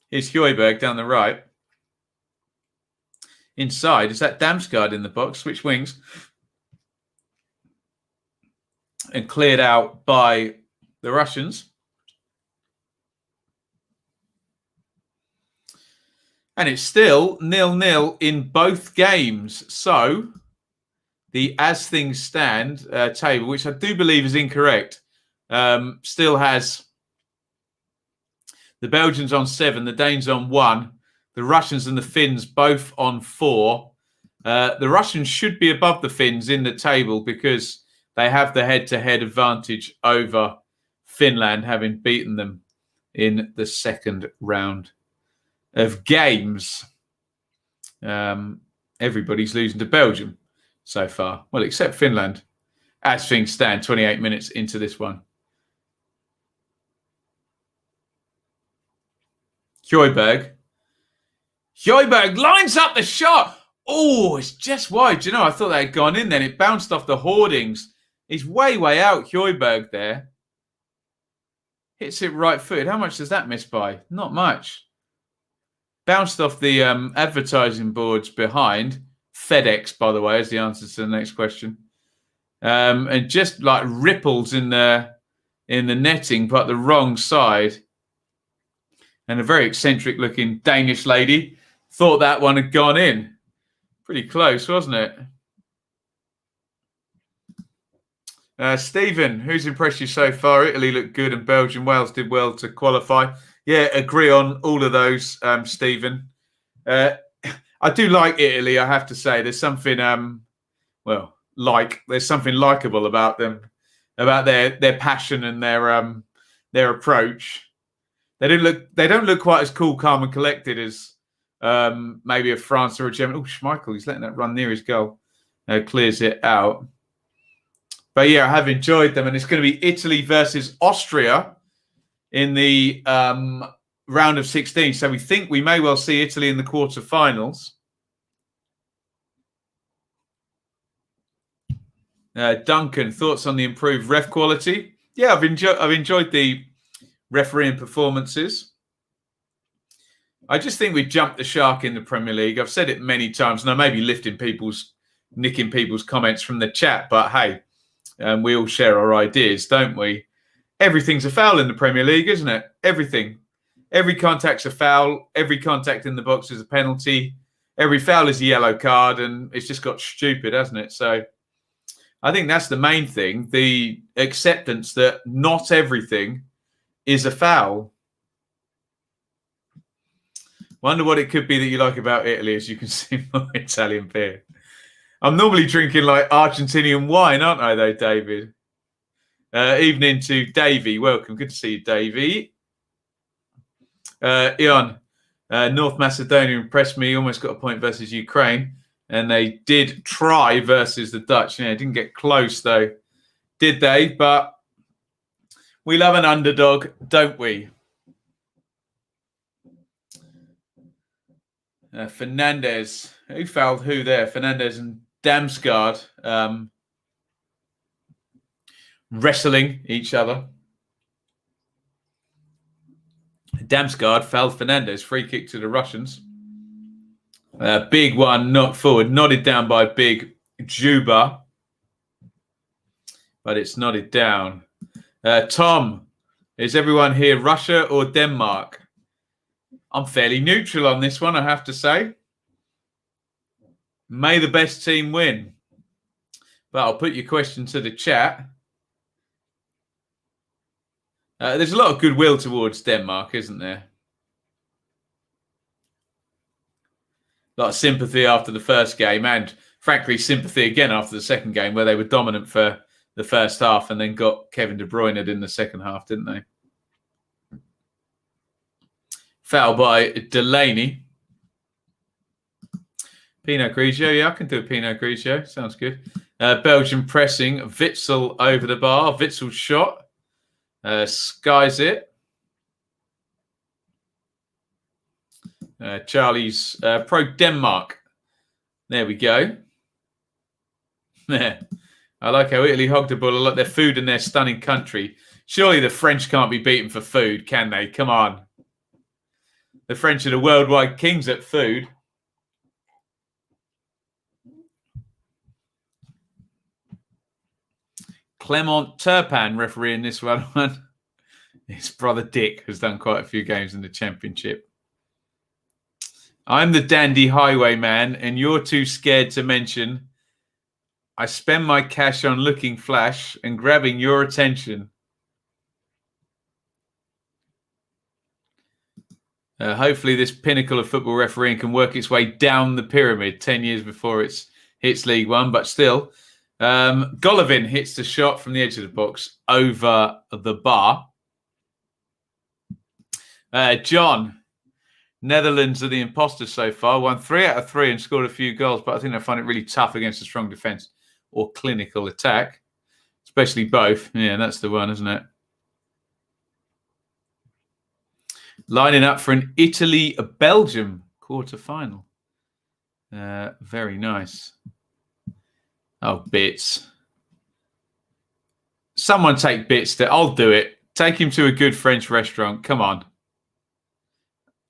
Here's Højbjerg down the right. Inside, is that Damsgaard in the box? Switch wings. And cleared out by the Russians. And it's still 0-0 in both games. So, the as things stand table, which I do believe is incorrect, still has the Belgians on 7, the Danes on 1, the Russians and the Finns both on 4. The Russians should be above the Finns in the table because they have the head-to-head advantage over Finland, having beaten them in the second round of games. Everybody's losing to Belgium so far. Well, except Finland. As things stand, 28 minutes into this one. Højbjerg lines up the shot. Oh, it's just wide. Do you know, I thought they had gone in then. It bounced off the hoardings. He's way out, Højbjerg there. Hits it right footed. How much does that miss by? Not much. Bounced off the advertising boards behind. FedEx, by the way, is the answer to the next question. And just like ripples in the netting, but the wrong side. And a very eccentric looking Danish lady thought that one had gone in. Pretty close, wasn't it? Stephen, who's impressed you so far? Italy looked good and Belgium, Wales did well to qualify. Yeah, agree on all of those, Stephen. I do like Italy, I have to say. There's something, there's something likable about them, about their passion and their approach. They don't look quite as cool, calm, and collected as maybe a France or a German. Oh, Schmeichel, he's letting that run near his goal. Clears it out. But yeah, I have enjoyed them, and it's going to be Italy versus Austria in the round of 16. So we think we may well see Italy in the quarterfinals. Duncan, thoughts on the improved ref quality? Yeah, I've enjoyed the refereeing performances. I just think we jumped the shark in the Premier League. I've said it many times, and I may be nicking people's comments from the chat, but hey, we all share our ideas, don't we? Everything's a foul in the Premier League, isn't it? Everything. Every contact's a foul. Every contact in the box is a penalty. Every foul is a yellow card, and it's just got stupid, hasn't it? So I think that's the main thing, the acceptance that not everything is a foul. Wonder what it could be that you like about Italy, as you can see my Italian beer. I'm normally drinking like Argentinian wine, aren't I, though, David? Evening to Davey. Welcome. Good to see you, Davey. Iain, North Macedonia impressed me. Almost got a point versus Ukraine. And they did try versus the Dutch. Yeah, didn't get close, though. Did they? But we love an underdog, don't we? Fernandez. Who fouled who there? Fernandez and Damsgaard wrestling each other. Damsgaard fouled Fernandez. Free kick to the Russians. Big one, knocked forward. Nodded down by Big Juba. But it's nodded down. Tom, is everyone here Russia or Denmark? I'm fairly neutral on this one, I have to say. May the best team win. But I'll put your question to the chat. There's a lot of goodwill towards Denmark, isn't there? A lot of sympathy after the first game and, frankly, sympathy again after the second game where they were dominant for the first half and then got Kevin De Bruyne in the second half, didn't they? Foul by Delaney. Pinot Grigio. Yeah, I can do a Pinot Grigio. Sounds good. Belgium pressing. Witsel over the bar. Witsel's shot. Skies it. Charlie's pro Denmark. There we go. There. I like how Italy hogged the ball. I like their food and their stunning country. Surely the French can't be beaten for food, can they? Come on. The French are the worldwide kings at food. Clement Turpin refereeing this one. His brother Dick has done quite a few games in the championship. I'm the dandy highwayman, and you're too scared to mention I spend my cash on looking flash and grabbing your attention. Hopefully this pinnacle of football refereeing can work its way down the pyramid 10 years before it hits League One. But still, Golovin hits the shot from the edge of the box over the bar. John, Netherlands are the imposters so far. Won 3 out of 3 and scored a few goals. But I think they find it really tough against a strong defence or clinical attack. Especially both. Yeah, that's the one, isn't it? Lining up for an Italy-Belgium quarter-final. Very nice. Oh, Bits. Someone take Bits. I'll do it. Take him to a good French restaurant. Come on.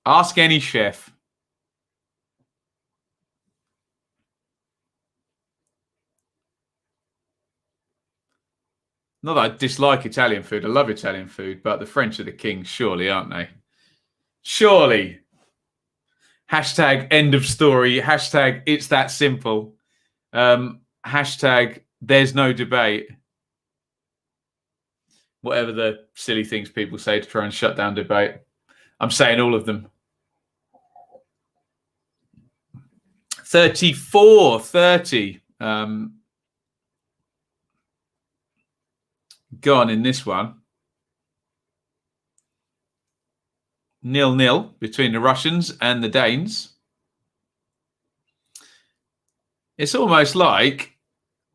Ask any chef. Not that I dislike Italian food. I love Italian food, but the French are the kings, surely, aren't they? Surely. Hashtag end of story. Hashtag it's that simple. Hashtag there's no debate. Whatever the silly things people say to try and shut down debate. I'm saying all of them. 34-30. Gone in this one. 0-0 between the Russians and the Danes. It's almost like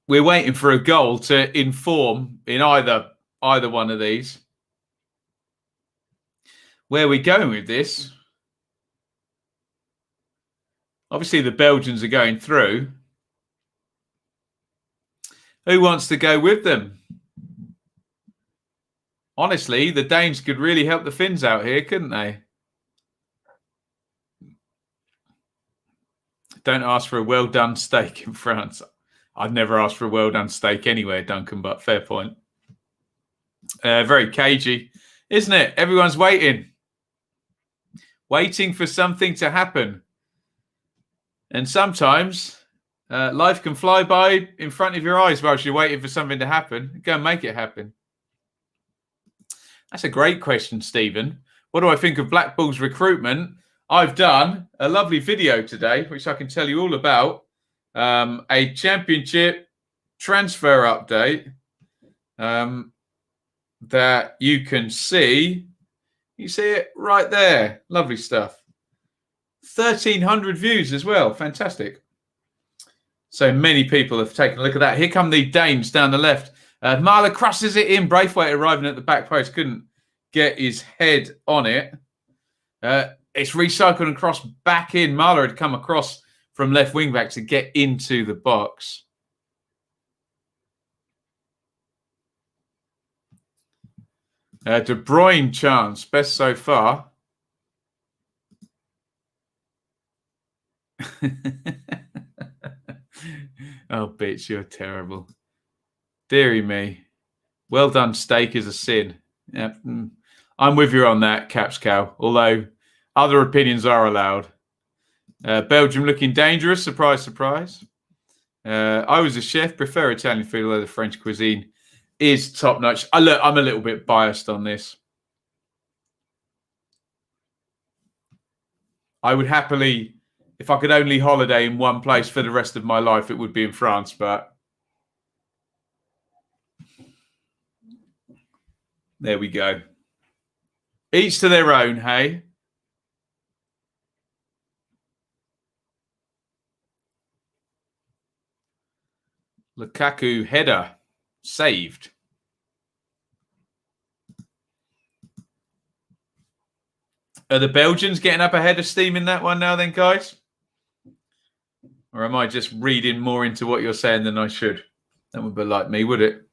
we're waiting for a goal to inform in either one of these. Where are we going with this? Obviously, the Belgians are going through. Who wants to go with them? Honestly, the Danes could really help the Finns out here, couldn't they? Don't ask for a well-done steak in France. I'd never ask for a well-done steak anywhere, Duncan, but fair point. Very cagey, isn't it? Everyone's waiting. Waiting for something to happen. And sometimes life can fly by in front of your eyes whilst you're waiting for something to happen. Go and make it happen. That's a great question, Stephen. What do I think of Blackpool's recruitment? I've done a lovely video today, which I can tell you all about. A championship transfer update that you can see. You see it right there. Lovely stuff. 1,300 views as well. Fantastic. So many people have taken a look at that. Here come the Danes down the left. Marler crosses it in. Braithwaite arriving at the back post. Couldn't get his head on it. It's recycled and crossed back in. Marler had come across from left wing back to get into the box. De Bruyne chance, best so far. Oh, bitch, you're terrible. Deary me. Well done, steak is a sin. Yeah, I'm with you on that, Caps Cow, although other opinions are allowed. Belgium looking dangerous, surprise, surprise. I was a chef, prefer Italian food, although the French cuisine is top-notch. I'm a little bit biased on this. I would happily, if I could only holiday in one place for the rest of my life, it would be in France, but there we go. Each to their own, hey? Lukaku header saved. Are the Belgians getting up ahead of steam in that one now then, guys? Or am I just reading more into what you're saying than I should? That would be like me, would it?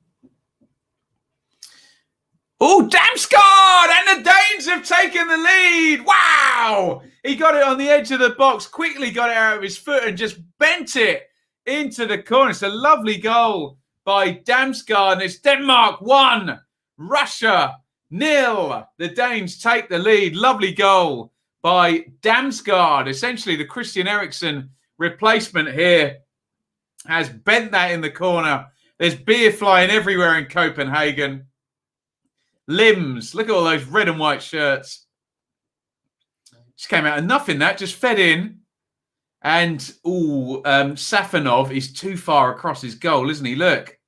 Oh, Damsgaard! And the Danes have taken the lead. Wow! He got it on the edge of the box, quickly got it out of his foot and just bent it into the corner. It's a lovely goal by Damsgaard. And it's Denmark 1, Russia 0. The Danes take the lead. Lovely goal by Damsgaard. Essentially, the Christian Eriksen replacement here has bent that in the corner. There's beer flying everywhere in Copenhagen. Limbs. Look at all those red and white shirts. Just came out of nothing, that. Just fed in. And, Safanov is too far across his goal, isn't he? Look.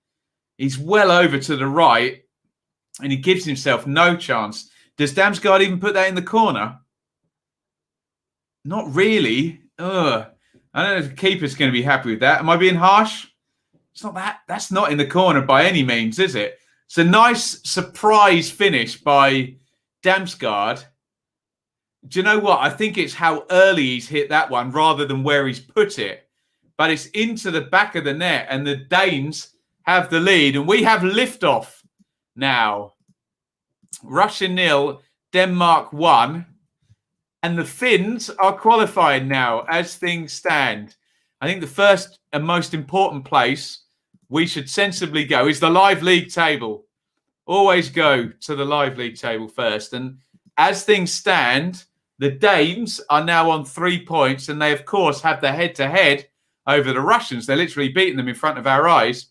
He's well over to the right. And he gives himself no chance. Does Damsgaard even put that in the corner? Not really. Ugh. I don't know if the keeper's going to be happy with that. Am I being harsh? It's not that. That's not in the corner by any means, is it? It's a nice surprise finish by Damsgaard. Do you know what? I think it's how early he's hit that one rather than where he's put it. But it's into the back of the net and the Danes have the lead. And we have liftoff now. Russia 0, Denmark 1. And the Finns are qualifying now as things stand. I think the first and most important place we should sensibly go is the live league table. Always go to the live league table first. And as things stand, the Danes are now on 3 points. And they, of course, have the head-to-head over the Russians. They're literally beating them in front of our eyes.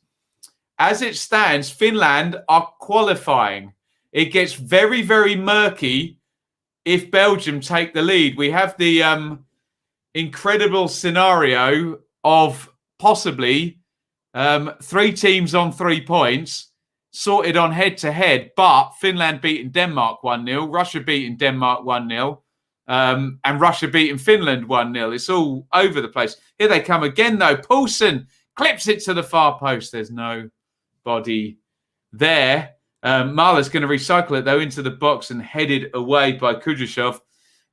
As it stands, Finland are qualifying. It gets very, very murky if Belgium take the lead. We have the incredible scenario of possibly 3 teams on 3 points, sorted on head-to-head, but Finland beating Denmark 1-0, Russia beating Denmark 1-0, and Russia beating Finland 1-0. It's all over the place. Here they come again, though. Poulsen clips it to the far post. There's no body there. Mahler's going to recycle it, though, into the box and headed away by Kudryashov.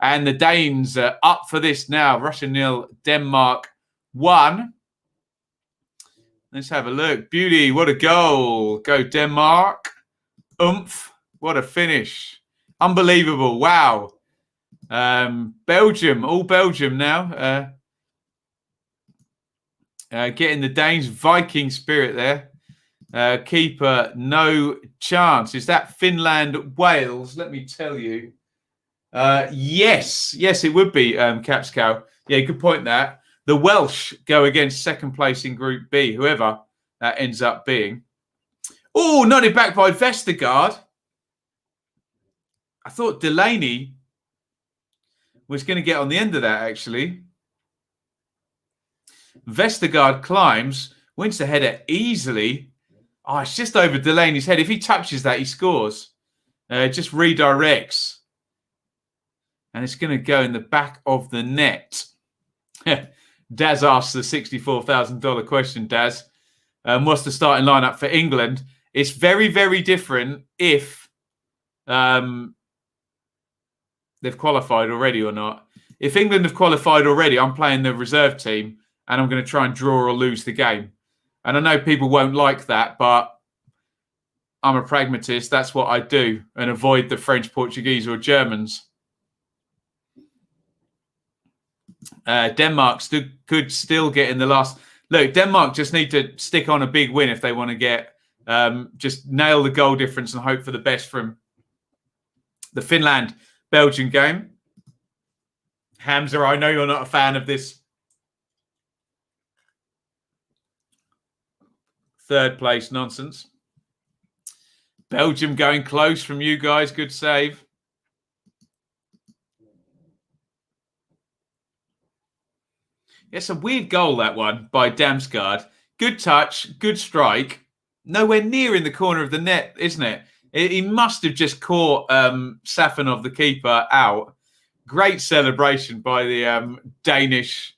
And the Danes are up for this now. Russia 0, Denmark 1. Let's have a look. Beauty, what a goal. Go Denmark. Oomph. What a finish. Unbelievable. Wow. Belgium, all Belgium now. Getting the Danes Viking spirit there. Keeper, no chance. Is that Finland, Wales? Let me tell you. Yes, it would be Caps Cow. Yeah, good point that. The Welsh go against second place in Group B, whoever that ends up being. Oh, nodded back by Vestergaard. I thought Delaney was going to get on the end of that, actually. Vestergaard climbs, wins the header easily. Oh, it's just over Delaney's head. If he touches that, he scores. Just redirects. And it's going to go in the back of the net. Daz asks the $64,000 question, Daz. What's the starting lineup for England? It's very, very different if they've qualified already or not. If England have qualified already, I'm playing the reserve team and I'm going to try and draw or lose the game. And I know people won't like that, but I'm a pragmatist. That's what I do, and avoid the French, Portuguese or Germans. Denmark could still get in the last. Look, Denmark just need to stick on a big win if they want to get, just nail the goal difference and hope for the best from the Finland-Belgium game. Hamza, I know you're not a fan of this third place nonsense. Belgium going close from you guys. Good save. It's a weird goal, that one, by Damsgaard. Good touch, good strike. Nowhere near in the corner of the net, isn't it? He must have just caught Safanov, the keeper, out. Great celebration by the Danish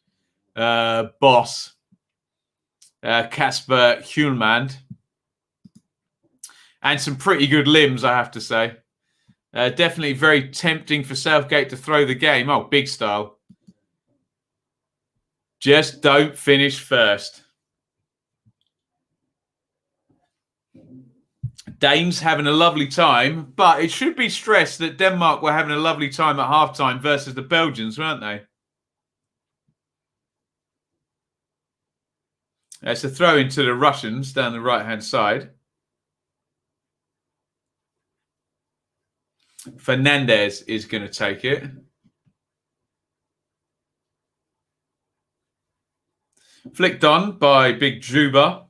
boss, Kasper Hjulmand. And some pretty good limbs, I have to say. Definitely very tempting for Southgate to throw the game. Oh, big style. Just don't finish first. Danes having a lovely time, but it should be stressed that Denmark were having a lovely time at halftime versus the Belgians, weren't they? It's a throw into the Russians down the right-hand side. Fernandez is going to take it. Flicked on by Big Juba.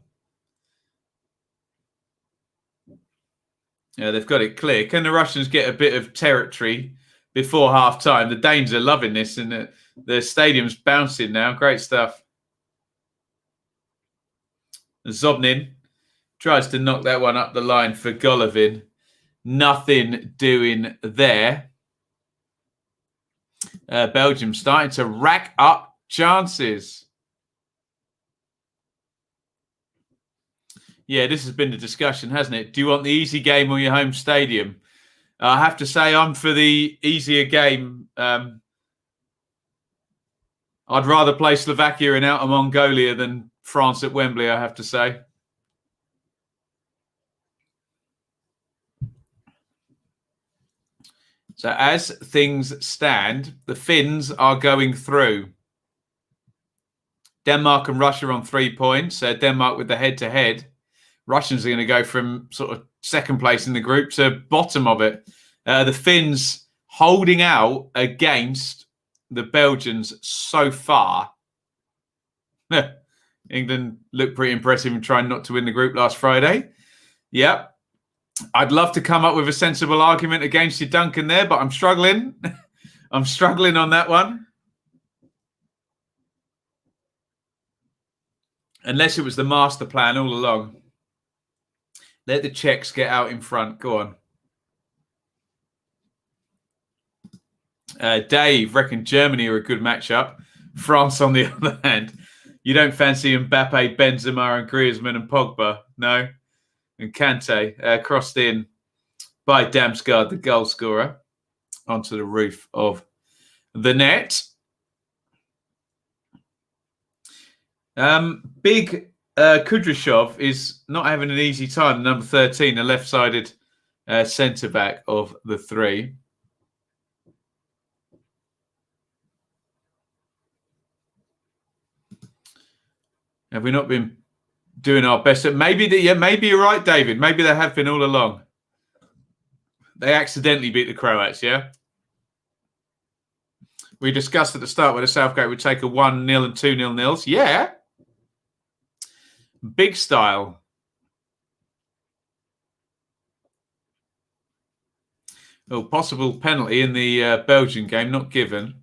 Yeah, they've got it clear. Can the Russians get a bit of territory before half-time? The Danes are loving this, and the stadium's bouncing now. Great stuff. Zobnin tries to knock that one up the line for Golovin. Nothing doing there. Belgium starting to rack up chances. Yeah, this has been the discussion, hasn't it? Do you want the easy game or your home stadium? I have to say I'm for the easier game. I'd rather play Slovakia in Outer Mongolia than France at Wembley, I have to say. So as things stand, the Finns are going through. Denmark and Russia on 3 points. Denmark with the head-to-head. Russians are going to go from sort of second place in the group to bottom of it. The Finns holding out against the Belgians so far. England looked pretty impressive in trying not to win the group last Friday. Yep. I'd love to come up with a sensible argument against you, Duncan, there, but I'm struggling. I'm struggling on that one. Unless it was the master plan all along. Let the Czechs get out in front. Go on. Dave reckon Germany are a good matchup. France, on the other hand, you don't fancy Mbappe, Benzema, and Griezmann and Pogba, no? And Kante crossed in by Damsgaard, the goal scorer, onto the roof of the net. Big Kudryashov is not having an easy time. Number 13, the left-sided centre-back of the three. Have we not been doing our best? Maybe you're right, David. Maybe they have been all along. They accidentally beat the Croats, yeah? We discussed at the start whether Southgate would take a 1-0 and 2-0 nils. Yeah. Big style. Oh, possible penalty in the Belgian game, not given.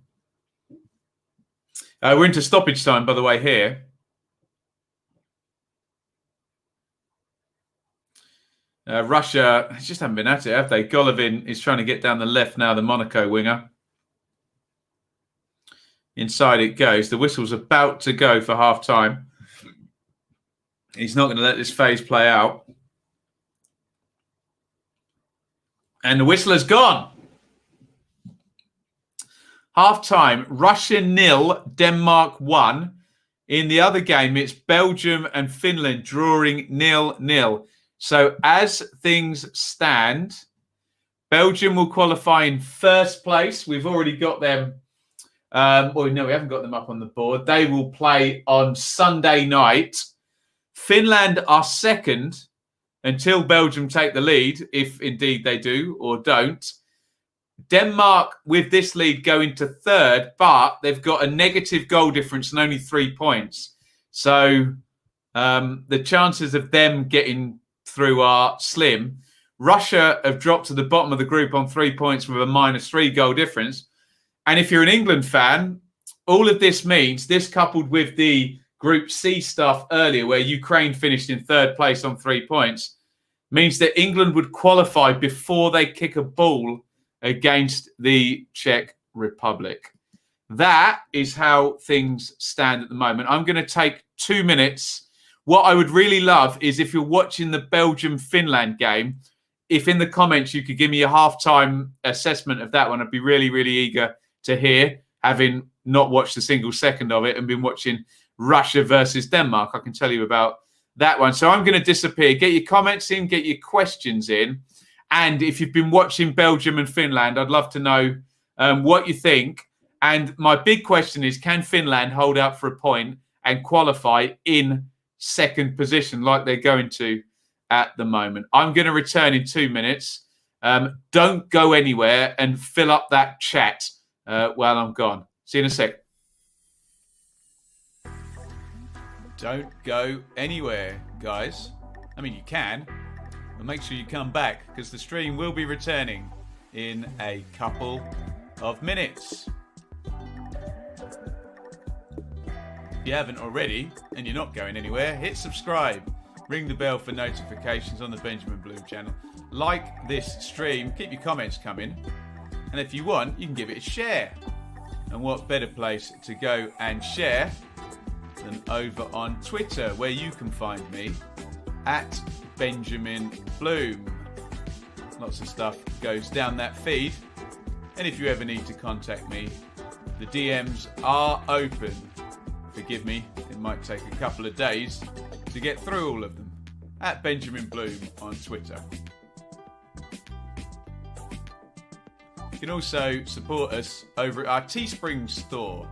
We're into stoppage time, by the way, here. Russia just haven't been at it, have they? Golovin is trying to get down the left now, the Monaco winger. Inside it goes. The whistle's about to go for half-time. He's not going to let this phase play out. And the whistle has gone. Half-time, Russia 0, Denmark 1. In the other game, it's Belgium and Finland drawing 0-0. So as things stand, Belgium will qualify in first place. We've already got them. We haven't got them up on the board. They will play on Sunday night. Finland are second until Belgium take the lead, if indeed they do or don't. Denmark, with this lead, go into third, but they've got a negative goal difference and only 3 points. So the chances of them getting through are slim. Russia have dropped to the bottom of the group on 3 points with a -3 goal difference. And if you're an England fan, all of this means, this coupled with the Group C stuff earlier, where Ukraine finished in third place on 3 points, means that England would qualify before they kick a ball against the Czech Republic. That is how things stand at the moment. I'm going to take 2 minutes. What I would really love is if you're watching the Belgium-Finland game, if in the comments you could give me a halftime assessment of that one, I'd be really, really eager to hear, having not watched a single second of it and been watching Russia versus Denmark. I can tell you about that one. So I'm going to disappear. Get your comments in, get your questions in. And if you've been watching Belgium and Finland, I'd love to know what you think. And my big question is, can Finland hold out for a point and qualify in second position like they're going to at the moment? I'm going to return in 2 minutes. Don't go anywhere and fill up that chat while I'm gone. See you in a sec. Don't go anywhere, guys. I mean, you can, but make sure you come back because the stream will be returning in a couple of minutes. If you haven't already and you're not going anywhere, hit subscribe. Ring the bell for notifications on the Benjamin Bloom channel. Like this stream. Keep your comments coming. And if you want, you can give it a share. And what better place to go and share than over on Twitter, where you can find me at Benjamin Bloom. Lots of stuff goes down that feed. And if you ever need to contact me, the DMs are open. Forgive me, it might take a couple of days to get through all of them. At Benjamin Bloom on Twitter. You can also support us over at our Teespring store,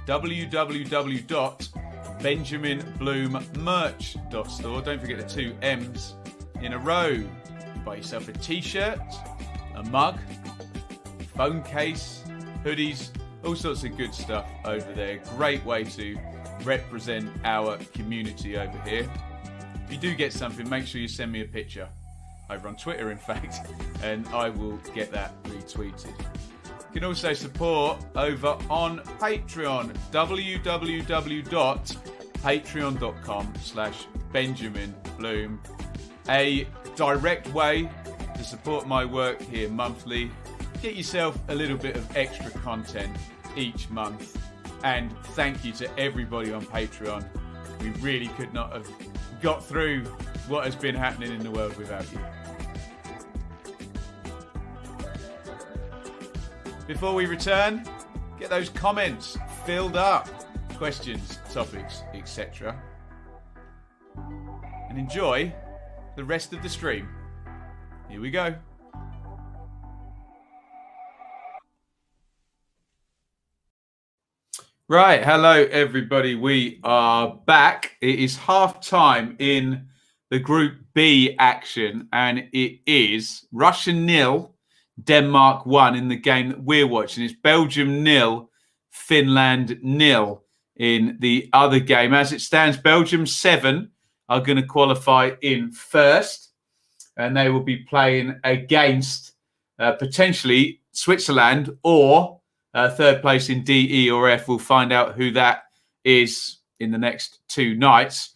www.benjaminbloommerch.store. Don't forget the 2 M's in a row. You buy yourself a t-shirt, a mug, phone case, hoodies, all sorts of good stuff over there. Great way to represent our community over here. If you do get something, make sure you send me a picture. Over on Twitter, in fact, and I will get that retweeted. You can also support over on Patreon, www.patreon.com/BenjaminBloom. A direct way to support my work here monthly. Get yourself a little bit of extra content each month. And thank you to everybody on Patreon. We really could not have got through what has been happening in the world without you. Before we return, get those comments filled up. Questions, topics, etc. And enjoy the rest of the stream. Here we go. Right, hello everybody. We are back. It is half time in the Group B action, and it is Russia 0, Denmark 1 in the game that we're watching. It's Belgium 0, Finland 0 in the other game. As it stands, Belgium 7 are going to qualify in first, and they will be playing against potentially Switzerland or third place in D, E or F. We'll find out who that is in the next 2 nights.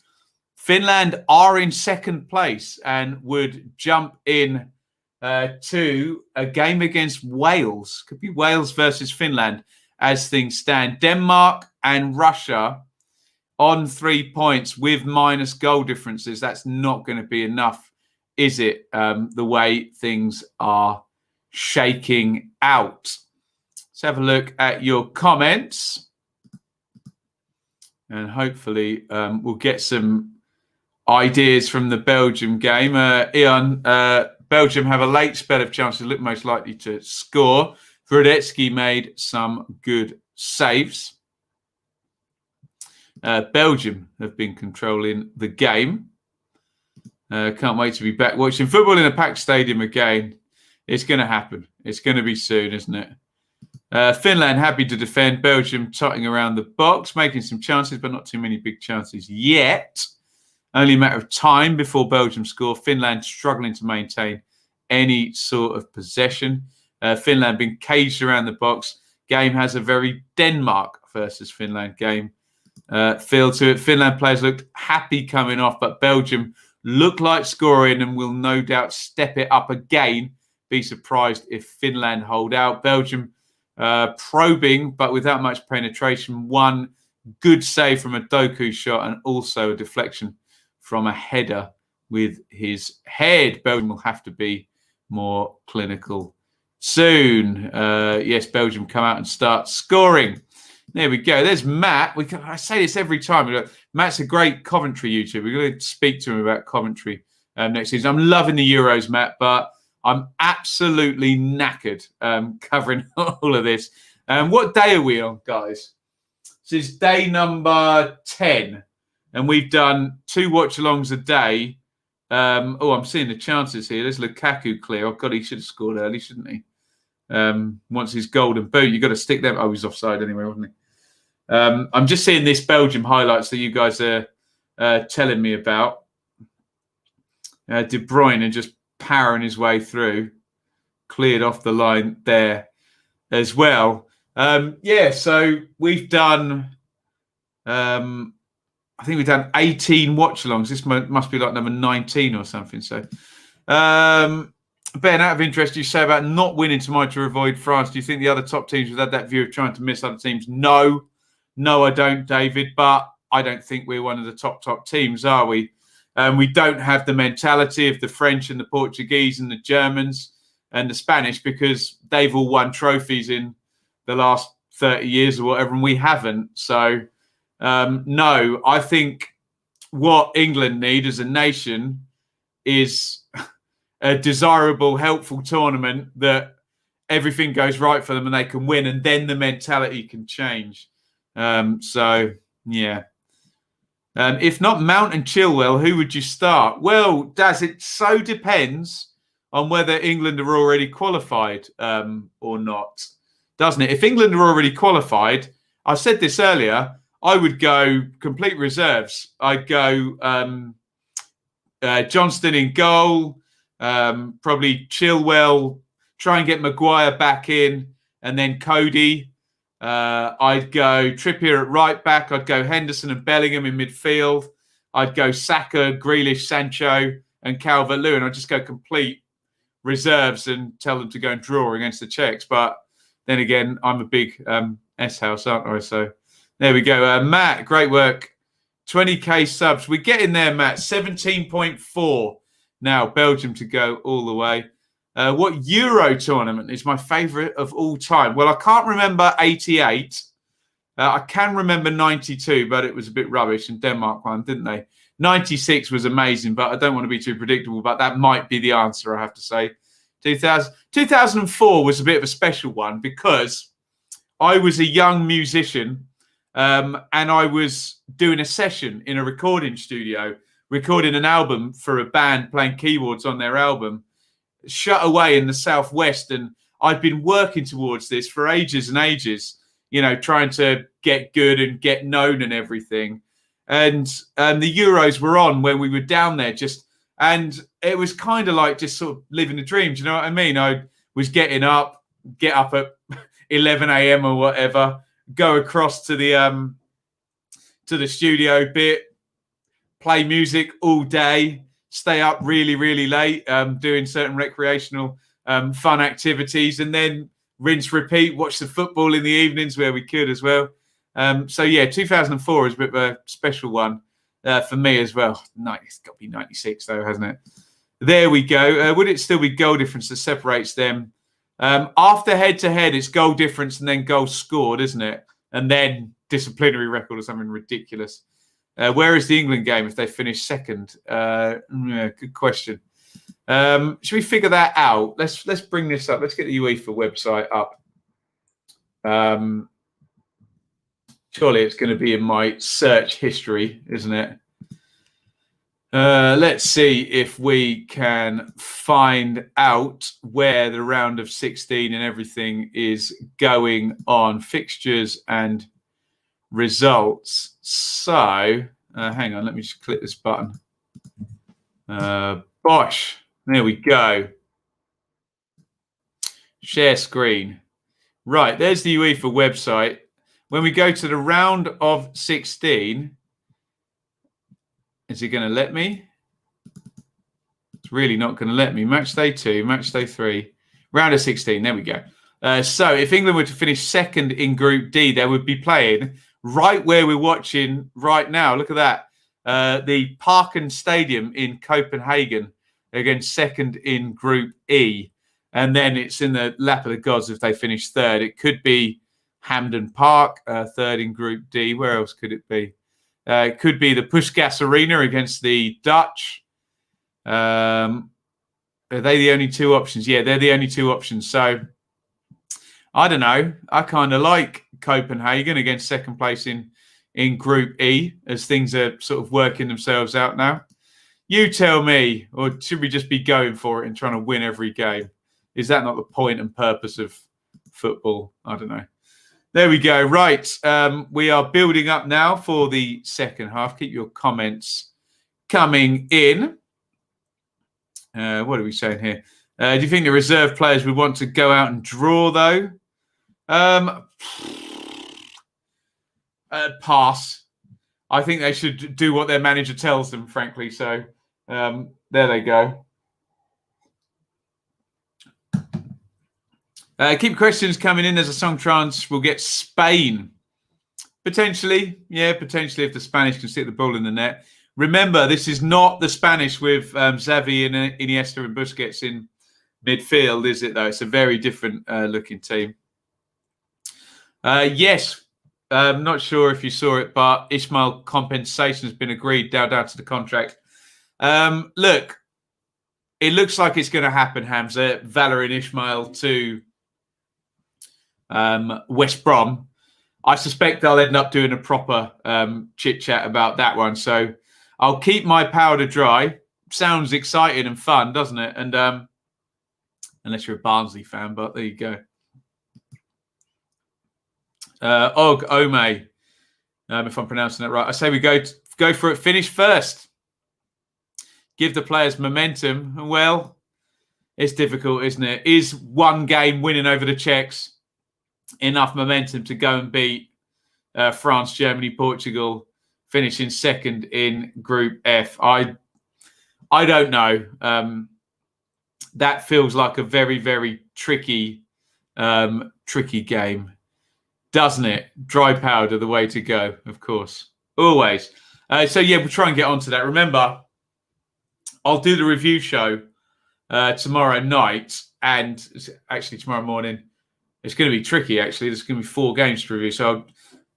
Finland are in second place and would jump in to a game against Wales. Could be Wales versus Finland as things stand. Denmark and Russia on 3 points with minus goal differences. That's not going to be enough, is it? The way things are shaking out. Let's have a look at your comments. And hopefully we'll get some ideas from the Belgium game. Iain, Belgium have a late spell of chances, look most likely to score. Ruddock made some good saves. Belgium have been controlling the game. Can't wait to be back watching football in a packed stadium again. It's going to happen. It's going to be soon, isn't it? Finland happy to defend. Belgium totting around the box, making some chances, but not too many big chances yet. Only a matter of time before Belgium score. Finland struggling to maintain any sort of possession. Finland being caged around the box. Game has a very Denmark versus Finland game feel to it. Finland players looked happy coming off, but Belgium looked like scoring and will no doubt step it up again. Be surprised if Finland hold out. Belgium probing, but without much penetration. One good save from a Doku shot and also a deflection from a header with his head. Belgium will have to be more clinical soon. Yes, Belgium come out and start scoring. There we go. There's Matt. I say this every time. Matt's a great Coventry YouTuber. We're going to speak to him about Coventry next season. I'm loving the Euros, Matt, but I'm absolutely knackered covering all of this. What day are we on, guys? This is day number 10, and we've done 2 watch-alongs a day. I'm seeing the chances here. There's Lukaku clear. Oh, God, he should have scored early, shouldn't he? Once his golden boot, you've got to stick them. Oh, he's offside anyway, wasn't he? I'm just seeing this Belgium highlights that you guys are telling me about. De Bruyne just powering his way through, cleared off the line there as well. So we've done, I think we've done 18 watch-alongs. This must be like number 19 or something. So, Ben, out of interest, you say about not winning tonight to avoid France. Do you think the other top teams would have that view of trying to miss other teams? No, I don't, David. But I don't think we're one of the top teams, are we? We don't have the mentality of the French and the Portuguese and the Germans and the Spanish because they've all won trophies in the last 30 years or whatever, and we haven't. So, no, I think what England need as a nation is a desirable, helpful tournament that everything goes right for them and they can win, and then the mentality can change. Yeah. If not Mount and Chilwell, who would you start? Well, Daz, it so depends on whether England are already qualified or not, doesn't it? If England are already qualified, I said this earlier, I would go complete reserves. I'd go Johnston in goal, probably Chilwell, try and get Maguire back in, and then Cody. I'd go Trippier at right back. I'd go Henderson and Bellingham in midfield. I'd go Saka, Grealish, Sancho, and Calvert-Lewin. I'd just go complete reserves and tell them to go and draw against the Czechs. But then again, I'm a big S-house, aren't I? So there we go. Matt, great work. 20k subs. We're getting there, Matt. 17.4 now. Belgium to go all the way. What Euro tournament is my favourite of all time? Well, I can't remember 88. I can remember 92, but it was a bit rubbish. And Denmark won, didn't they? 96 was amazing, but I don't want to be too predictable. But that might be the answer, I have to say. 2004 was a bit of a special one because I was a young musician and I was doing a session in a recording studio, recording an album for a band playing keyboards on their album. Shut away in the southwest, and I'd been working towards this for ages and ages, you know, trying to get good and get known and everything. And the Euros were on when we were down there, and it was kind of like just sort of living the dream. Do you know what I mean? I was get up at 11 a.m. or whatever, go across to the studio bit, play music all day. Stay up really, really late, doing certain recreational fun activities, and then rinse, repeat, watch the football in the evenings where we could as well. 2004 is a bit of a special one for me as well. It's got to be 96 though, hasn't it? There we go. Would it still be goal difference that separates them After head-to-head, it's goal difference and then goals scored, isn't it? And then disciplinary record or something ridiculous. Where is the England game if they finish second? Good question. Should we figure that out? Let's bring this up. Let's get the UEFA website up. Surely it's going to be in my search history, isn't it? Let's see if we can find out where the round of 16 and everything is going on, fixtures and results. So, hang on, let me just click this button. Bosh, there we go. Share screen. Right, there's the UEFA website. When we go to the round of 16, is it going to let me? It's really not going to let me. Match day 2, match day 3, round of 16. There we go. So if England were to finish second in Group D, they would be playing right where we're watching right now. Look at that. The Parken Stadium in Copenhagen against second in Group E. And then it's in the lap of the gods if they finish third. It could be Hampden Park, third in Group D. Where else could it be? It could be the Puskas Arena against the Dutch. Are they the only two options? Yeah, they're the only two options. So, I don't know. I kind of like Copenhagen against second place in Group E as things are sort of working themselves out now. You tell me, or should we just be going for it and trying to win every game? Is that not the point and purpose of football? I don't know. There we go. Right. We are building up now for the second half. Keep your comments coming in. What are we saying here? Do you think the reserve players would want to go out and draw, though? Pass. I think they should do what their manager tells them, frankly. So there they go. Keep questions coming in. There's a song trance. We'll get Spain. Potentially. Yeah, potentially if the Spanish can stick the ball in the net. Remember, this is not the Spanish with Xavi and Iniesta and Busquets in midfield, is it, though? It's a very different looking team. Yes. I'm not sure if you saw it, but Ismail compensation has been agreed down to the contract. Look, it looks like it's going to happen, Hamza. Valerian Ismail to West Brom. I suspect they'll end up doing a proper chit-chat about that one. So I'll keep my powder dry. Sounds exciting and fun, doesn't it? And unless you're a Barnsley fan, but there you go. Og Ome, if I'm pronouncing that right. I say we go for it. Finish first. Give the players momentum. Well, it's difficult, isn't it? Is one game winning over the Czechs enough momentum to go and beat France, Germany, Portugal, finishing second in Group F? I don't know. That feels like a very, very tricky game, doesn't it? Dry powder, the way to go, of course. Always. So, yeah, we'll try and get onto that. Remember, I'll do the review show tomorrow night and actually tomorrow morning. It's going to be tricky, actually. There's going to be 4 games to review. So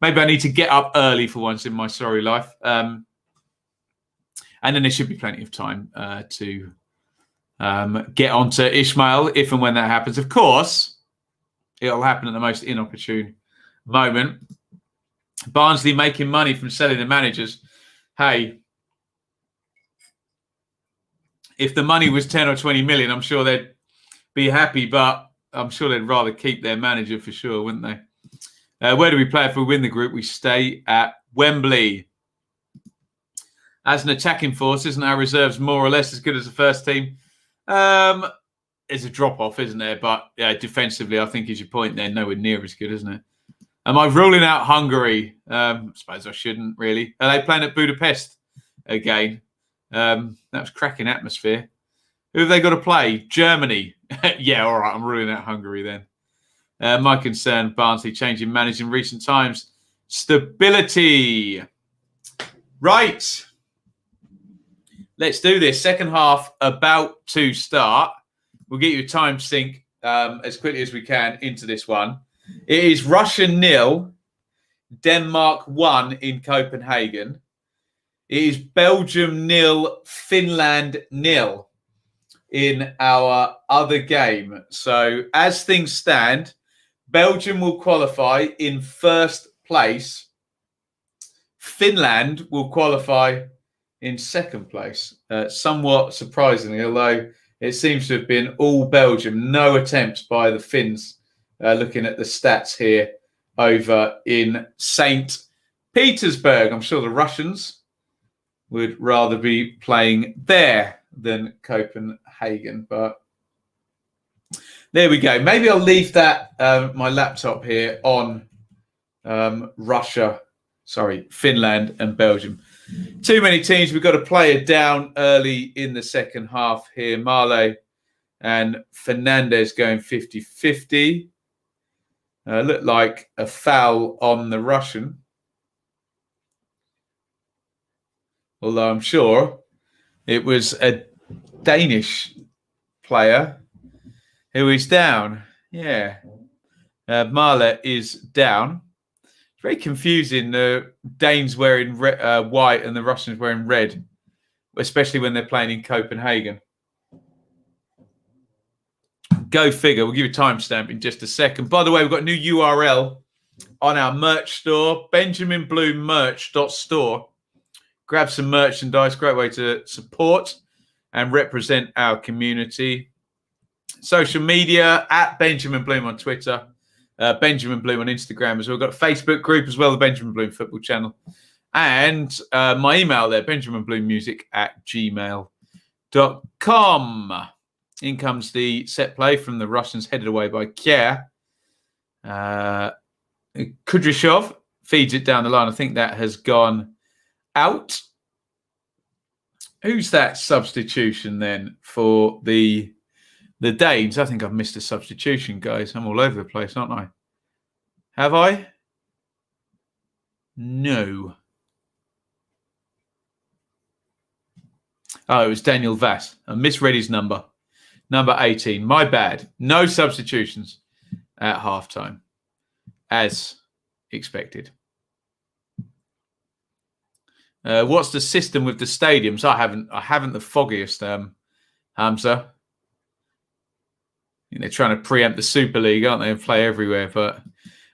maybe I need to get up early for once in my sorry life. And then there should be plenty of time to get onto Ismail if and when that happens. Of course, it'll happen at the most inopportune moment. Barnsley making money from selling the managers. Hey, if the money was 10 or 20 million, I'm sure they'd be happy, but I'm sure they'd rather keep their manager for sure, wouldn't they? Where do we play if we win the group? We stay at Wembley. As an attacking force, isn't our reserves more or less as good as the first team? There's a drop-off, isn't there? But yeah, defensively, I think is your point there. Nowhere near as good, isn't it? Am I ruling out Hungary? I suppose I shouldn't, really. Are they playing at Budapest again? That was cracking atmosphere. Who have they got to play? Germany. Yeah, all right. I'm ruling out Hungary then. My concern, Barnsley changing management in recent times. Stability. Right. Let's do this. Second half about to start. We'll get you a time sync as quickly as we can into this one. It is Russia 0, Denmark 1 in Copenhagen. It is Belgium 0, Finland 0 in our other game. So as things stand, Belgium will qualify in first place. Finland will qualify in second place. Somewhat surprisingly, although it seems to have been all Belgium. No attempts by the Finns, looking at the stats here over in St. Petersburg. I'm sure the Russians would rather be playing there than Copenhagen. But there we go. Maybe I'll leave that, my laptop here, on Finland and Belgium. Too many teams. We've got a player down early in the second half here. Marley and Fernandez going 50-50. Looked like a foul on the Russian. Although I'm sure it was a Danish player who is down. Yeah. Marla is down. It's very confusing. The Danes wearing white and the Russians wearing red, especially when they're playing in Copenhagen. Go figure. We'll give you a timestamp in just a second. By the way, we've got a new URL on our merch store, benjaminbloommerch.store. Grab some merchandise. Great way to support and represent our community. Social media, at Benjamin Bloom on Twitter, Benjamin Bloom on Instagram as well. We've got a Facebook group as well, the Benjamin Bloom Football Channel. And my email there, benjaminbloommusic@gmail.com. In comes the set play from the Russians, headed away by Kjær. Kudryashov feeds it down the line. I think that has gone out. Who's that substitution then for the Danes? I think I've missed a substitution, guys. I'm all over the place, aren't I? Have I? No. Oh, it was Daniel Vass. I misread his number. Number 18. My bad. No substitutions at halftime, as expected. What's the system with the stadiums? I haven't the foggiest, Hamza. They're trying to preempt the Super League, aren't they, and play everywhere? But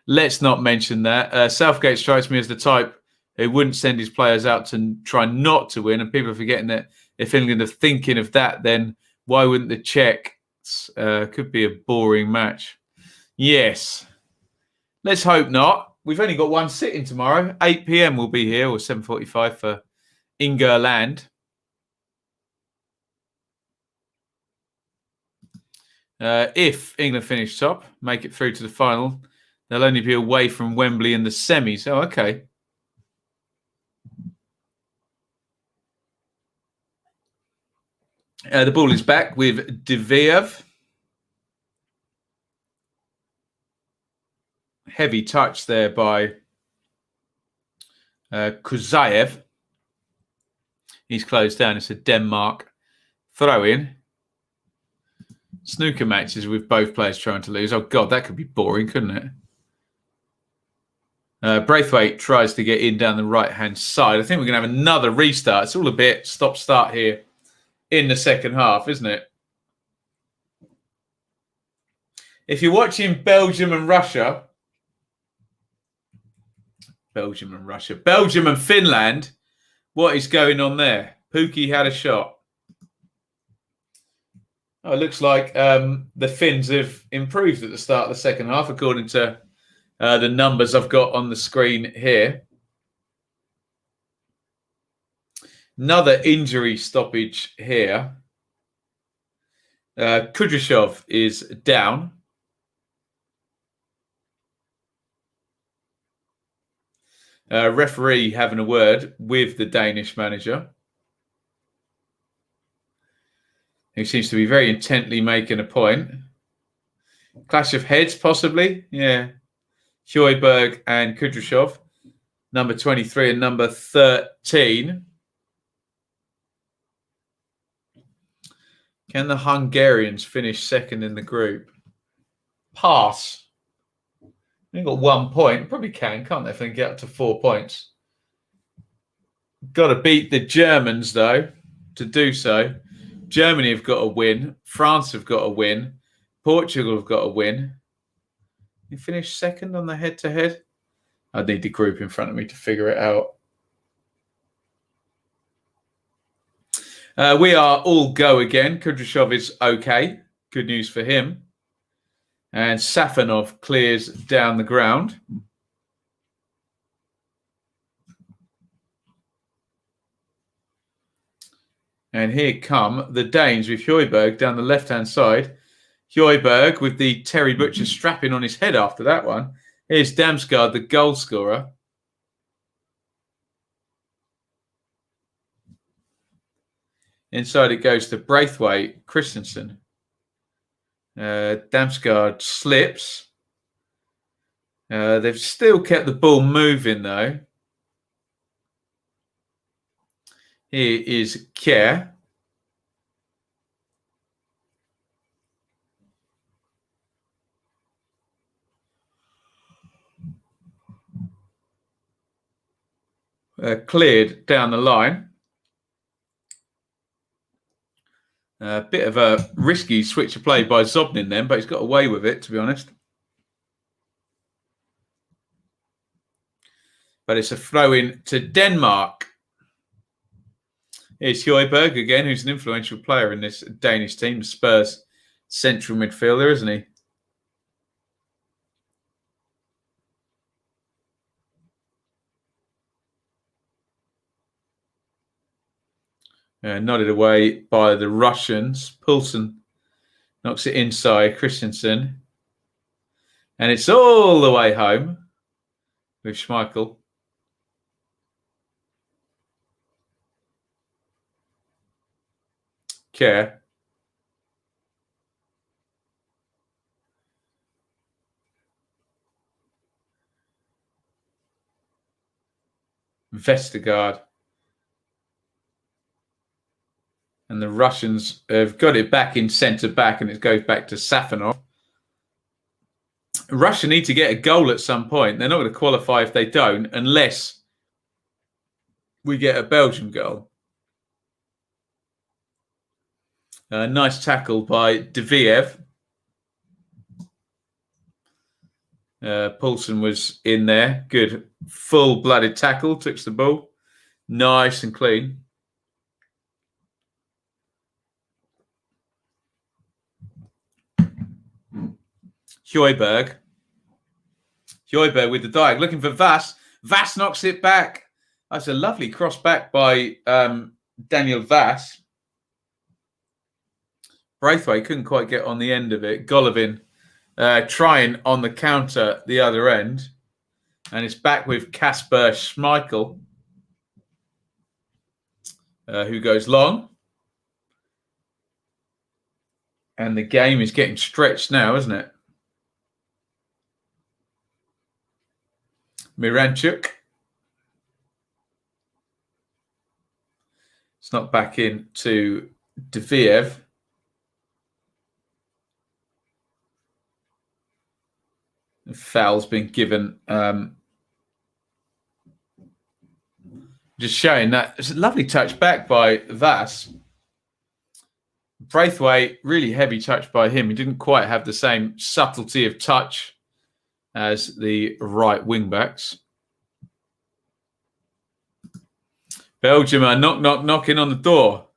let's not mention that. Southgate strikes me as the type who wouldn't send his players out to try not to win. And people are forgetting that if England are thinking of that, then why wouldn't the Czechs? Could be a boring match. Yes. Let's hope not. We've only got one sitting tomorrow. 8 p.m. we'll be here, or 7:45 for Ingerland. If England finish top, make it through to the final, they'll only be away from Wembley in the semis. Oh, okay. The ball is back with Deviev. Heavy touch there by Kuzayev. He's closed down. It's a Denmark throw-in. Snooker matches with both players trying to lose. Oh, God, that could be boring, couldn't it? Braithwaite tries to get in down the right-hand side. I think we're going to have another restart. It's all a bit stop-start here in the second half, isn't it? If you're watching Belgium and Finland, what is going on there? Pookie had a shot. Oh, it looks like the Finns have improved at the start of the second half, according to the numbers I've got on the screen here. Another injury stoppage here. Kudryashov is down. Referee having a word with the Danish manager, who seems to be very intently making a point. Clash of heads, possibly. Yeah. Højbjerg and Kudryashov, number 23 and number 13. Can the Hungarians finish second in the group? pass. They've got 1 point. Probably can't they, if they can get up to 4 points? Got to beat the Germans, though, to do so. Germany have got to win. France have got to win. Portugal have got to win. You finished second on the head-to-head? I'd need the group in front of me to figure it out. We are all go again. Kudryashov is okay. Good news for him. And Safonov clears down the ground. And here come the Danes with Højbjerg down the left-hand side. Højbjerg with the Terry Butcher strapping on his head after that one. Here's Damsgaard, the goal scorer. Inside it goes to Braithwaite, Christensen. Damsgaard slips. They've still kept the ball moving, though. Here is Kjær. Cleared down the line. A bit of a risky switch of play by Zobnin then, but he's got away with it, to be honest. But it's a throw-in to Denmark. Here's Højbjerg again, who's an influential player in this Danish team. Spurs central midfielder, isn't he? Nodded away by the Russians. Poulsen knocks it inside. Christensen. And it's all the way home with Schmeichel. Kjær. Vestergaard. And the Russians have got it back in centre-back, and it goes back to Safonov. Russia need to get a goal at some point. They're not going to qualify if they don't, unless we get a Belgium goal. Nice tackle by Deviev. Poulsen was in there. Good full-blooded tackle. Touched the ball. Nice and clean. Højbjerg with the dive, looking for Vass. Vass knocks it back. That's a lovely cross back by Daniel Vass. Braithwaite couldn't quite get on the end of it. Golovin trying on the counter at the other end. And it's back with Kasper Schmeichel, who goes long. And the game is getting stretched now, isn't it? Miranchuk. It's not back in to Deviev. The foul's been given. Just showing that it's a lovely touch back by Vass. Braithwaite, really heavy touch by him. He didn't quite have the same subtlety of touch as the right wing backs. Belgium are knocking on the door.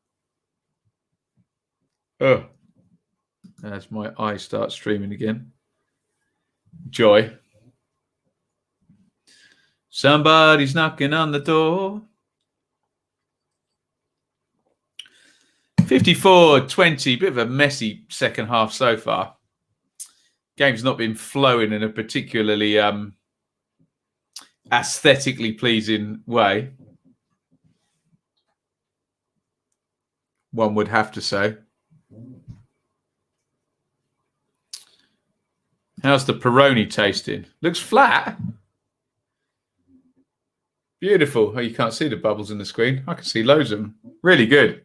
Oh, as my eyes start streaming again. Joy. Somebody's knocking on the door. 54-20, bit of a messy second half so far. Game's not been flowing in a particularly aesthetically pleasing way, one would have to say. How's the Peroni tasting? Looks flat. Beautiful. Oh, you can't see the bubbles in the screen. I can see loads of them. Really good.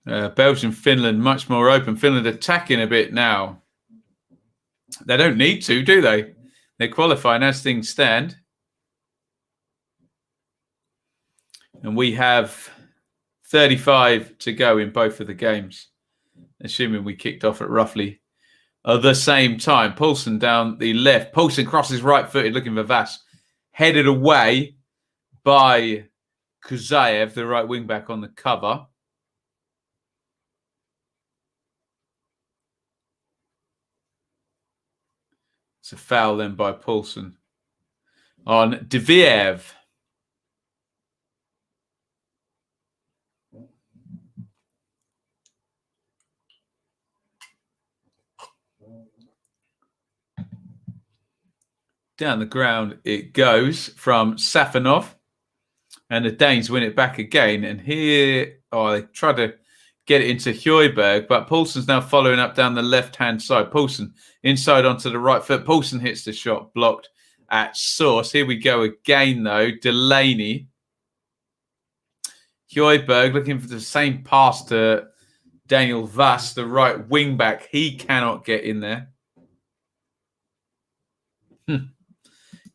Belgium, Finland, much more open. Finland attacking a bit now. They don't need to, do they? They're qualifying as things stand. And we have 35 to go in both of the games, assuming we kicked off at roughly the same time. Poulsen down the left. Poulsen crosses right-footed, looking for Vass. Headed away by Kuzaev, the right wing-back on the cover. It's a foul then by Poulsen on Deviev. Down the ground it goes from Safanov. And the Danes win it back again. And here, they try to get it into Højbjerg, but Poulsen's now following up down the left-hand side. Poulsen inside onto the right foot. Poulsen hits the shot, blocked at source. Here we go again, though. Delaney. Højbjerg looking for the same pass to Daniel Vass, the right wing-back. He cannot get in there.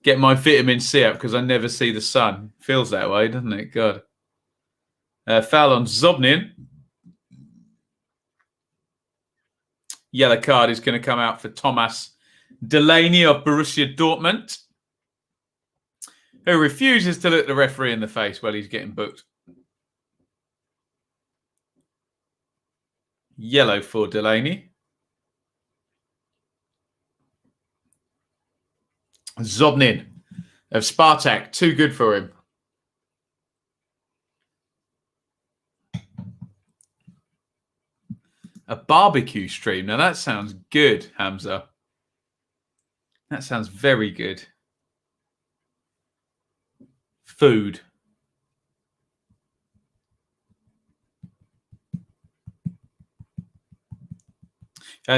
Get my vitamin C up because I never see the sun. Feels that way, doesn't it? God. Foul on Zobnin. Yellow card is going to come out for Thomas Delaney of Borussia Dortmund, who refuses to look the referee in the face while he's getting booked. Yellow for Delaney. Zobnin of Spartak, too good for him. A barbecue stream. Now that sounds good, Hamza. That sounds very good. Food.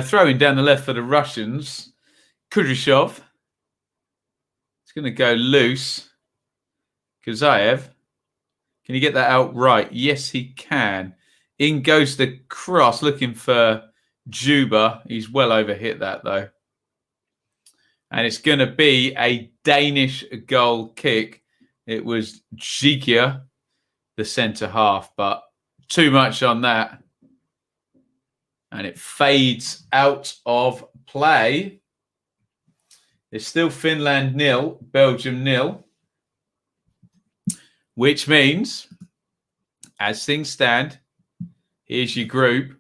Throwing down the left for the Russians. Kudryashov. It's going to go loose. Kuzaev. Can you get that out right? Yes, he can. In goes the cross, looking for Juba. He's well overhit that, though. And it's going to be a Danish goal kick. It was Jikia, the centre-half, but too much on that. And it fades out of play. It's still Finland 0, Belgium 0. Which means, as things stand, here's your group.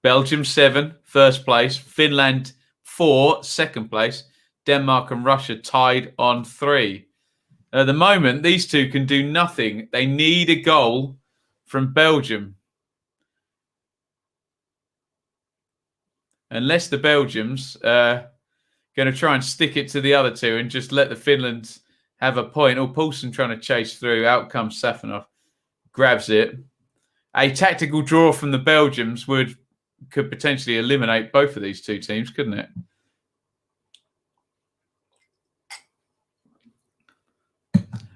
Belgium 7, first place. Finland 4, second place. Denmark and Russia tied on 3. At the moment, these two can do nothing. They need a goal from Belgium. Unless the Belgians are going to try and stick it to the other two and just let the Finlands have a point. Or Poulsen trying to chase through. Out comes Safanov. Grabs it. A tactical draw from the Belgians could potentially eliminate both of these two teams, couldn't it?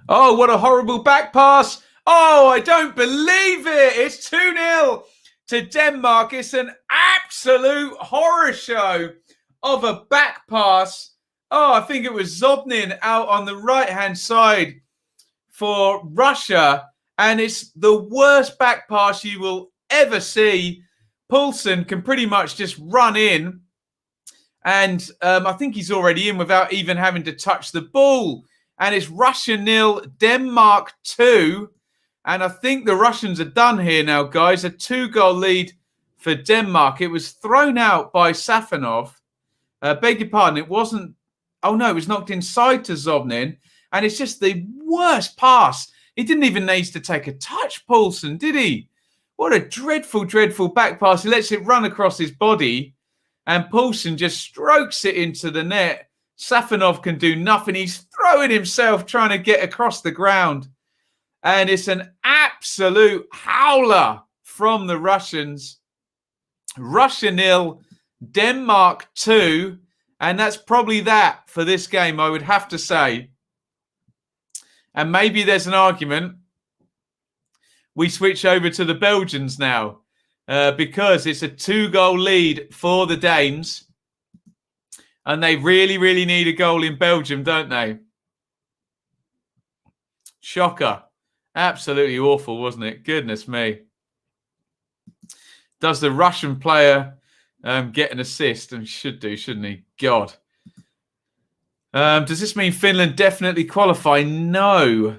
Oh, what a horrible back pass. Oh, I don't believe it. It's 2-0 to Denmark. It's an absolute horror show of a back pass. Oh, I think it was Zobnin out on the right-hand side for Russia. And it's the worst back pass you will ever see. Poulsen can pretty much just run in. And I think he's already in without even having to touch the ball. And it's Russia 0, Denmark 2. And I think the Russians are done here now, guys. A 2-goal lead for Denmark. It was thrown out by Safanov. Beg your pardon, it wasn't... Oh, no, it was knocked inside to Zobnin. And it's just the worst pass. He didn't even need to take a touch, Poulsen, did he? What a dreadful, dreadful back pass. He lets it run across his body. And Poulsen just strokes it into the net. Safanov can do nothing. He's throwing himself trying to get across the ground. And it's an absolute howler from the Russians. Russia 0, Denmark 2. And that's probably that for this game, I would have to say. And maybe there's an argument we switch over to the Belgians now because it's a 2-goal lead for the Danes. And they really, really need a goal in Belgium, don't they? Shocker. Absolutely awful, wasn't it? Goodness me. Does the Russian player get an assist? And should do, shouldn't he? God. Does this mean Finland definitely qualify? No.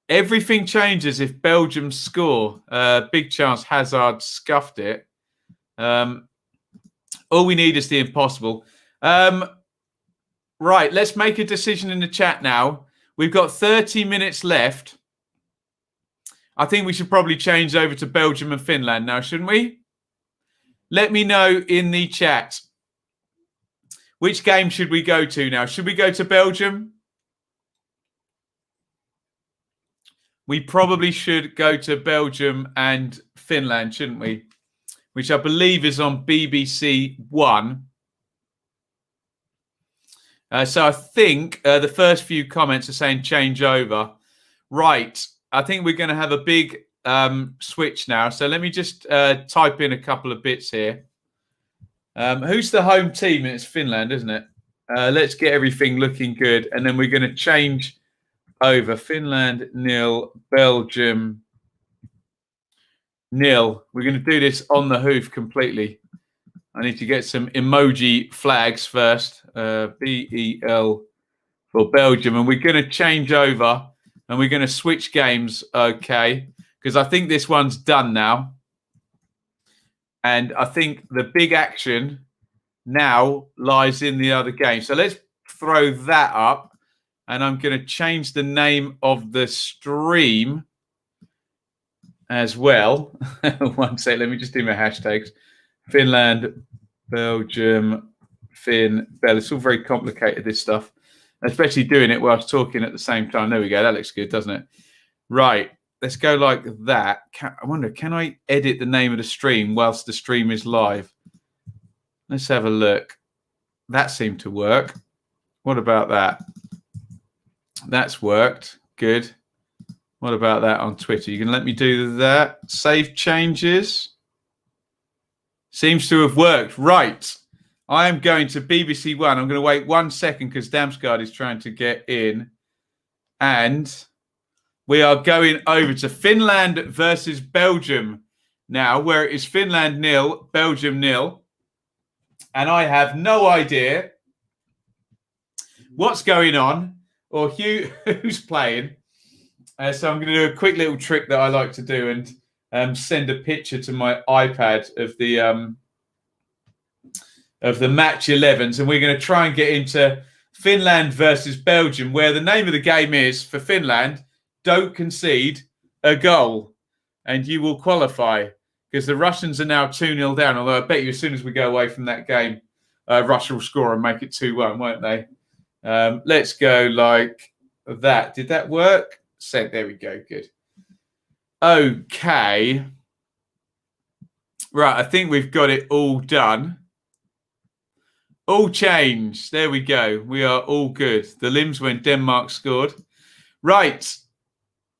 Everything changes if Belgium score. Big chance Hazard scuffed it. All we need is the impossible. Right, let's make a decision in the chat now. We've got 30 minutes left. I think we should probably change over to Belgium and Finland now, shouldn't we? Let me know in the chat. Which game should we go to now? Should we go to Belgium? We probably should go to Belgium and Finland, shouldn't we? Which I believe is on BBC One. So I think the first few comments are saying change over. Right. I think we're going to have a big switch now. So let me just type in a couple of bits here. Who's the home team? It's Finland, isn't it? Let's get everything looking good. And then we're going to change over. Finland 0, Belgium 0. We're going to do this on the hoof completely. I need to get some emoji flags first. BEL for Belgium. And we're going to change over and we're going to switch games, okay? Because I think this one's done now. And I think the big action now lies in the other game. So let's throw that up. And I'm going to change the name of the stream as well. One sec, let me just do my hashtags. Finland, Belgium, Finn, Bell. It's all very complicated, this stuff. Especially doing it whilst talking at the same time. There we go. That looks good, doesn't it? Right. Let's go like that. I wonder, can I edit the name of the stream whilst the stream is live? Let's have a look. That seemed to work. What about that? That's worked. Good. What about that on Twitter? You can let me do that. Save changes. Seems to have worked. Right. I am going to BBC One. I'm going to wait 1 second because Damsgaard is trying to get in. And we are going over to Finland versus Belgium now, where it is Finland 0, Belgium 0. And I have no idea what's going on or who's playing. So I'm going to do a quick little trick that I like to do and send a picture to my iPad of the match 11s. And we're going to try and get into Finland versus Belgium, where the name of the game is, for Finland, don't concede a goal and you will qualify, because the Russians are now 2-0 down. Although I bet you as soon as we go away from that game, Russia will score and make it 2-1, won't they? Let's go like that. Did that work? Sent. There we go. Good. Okay. Right. I think we've got it all done. All changed. There we go. We are all good. The limbs when Denmark scored. Right.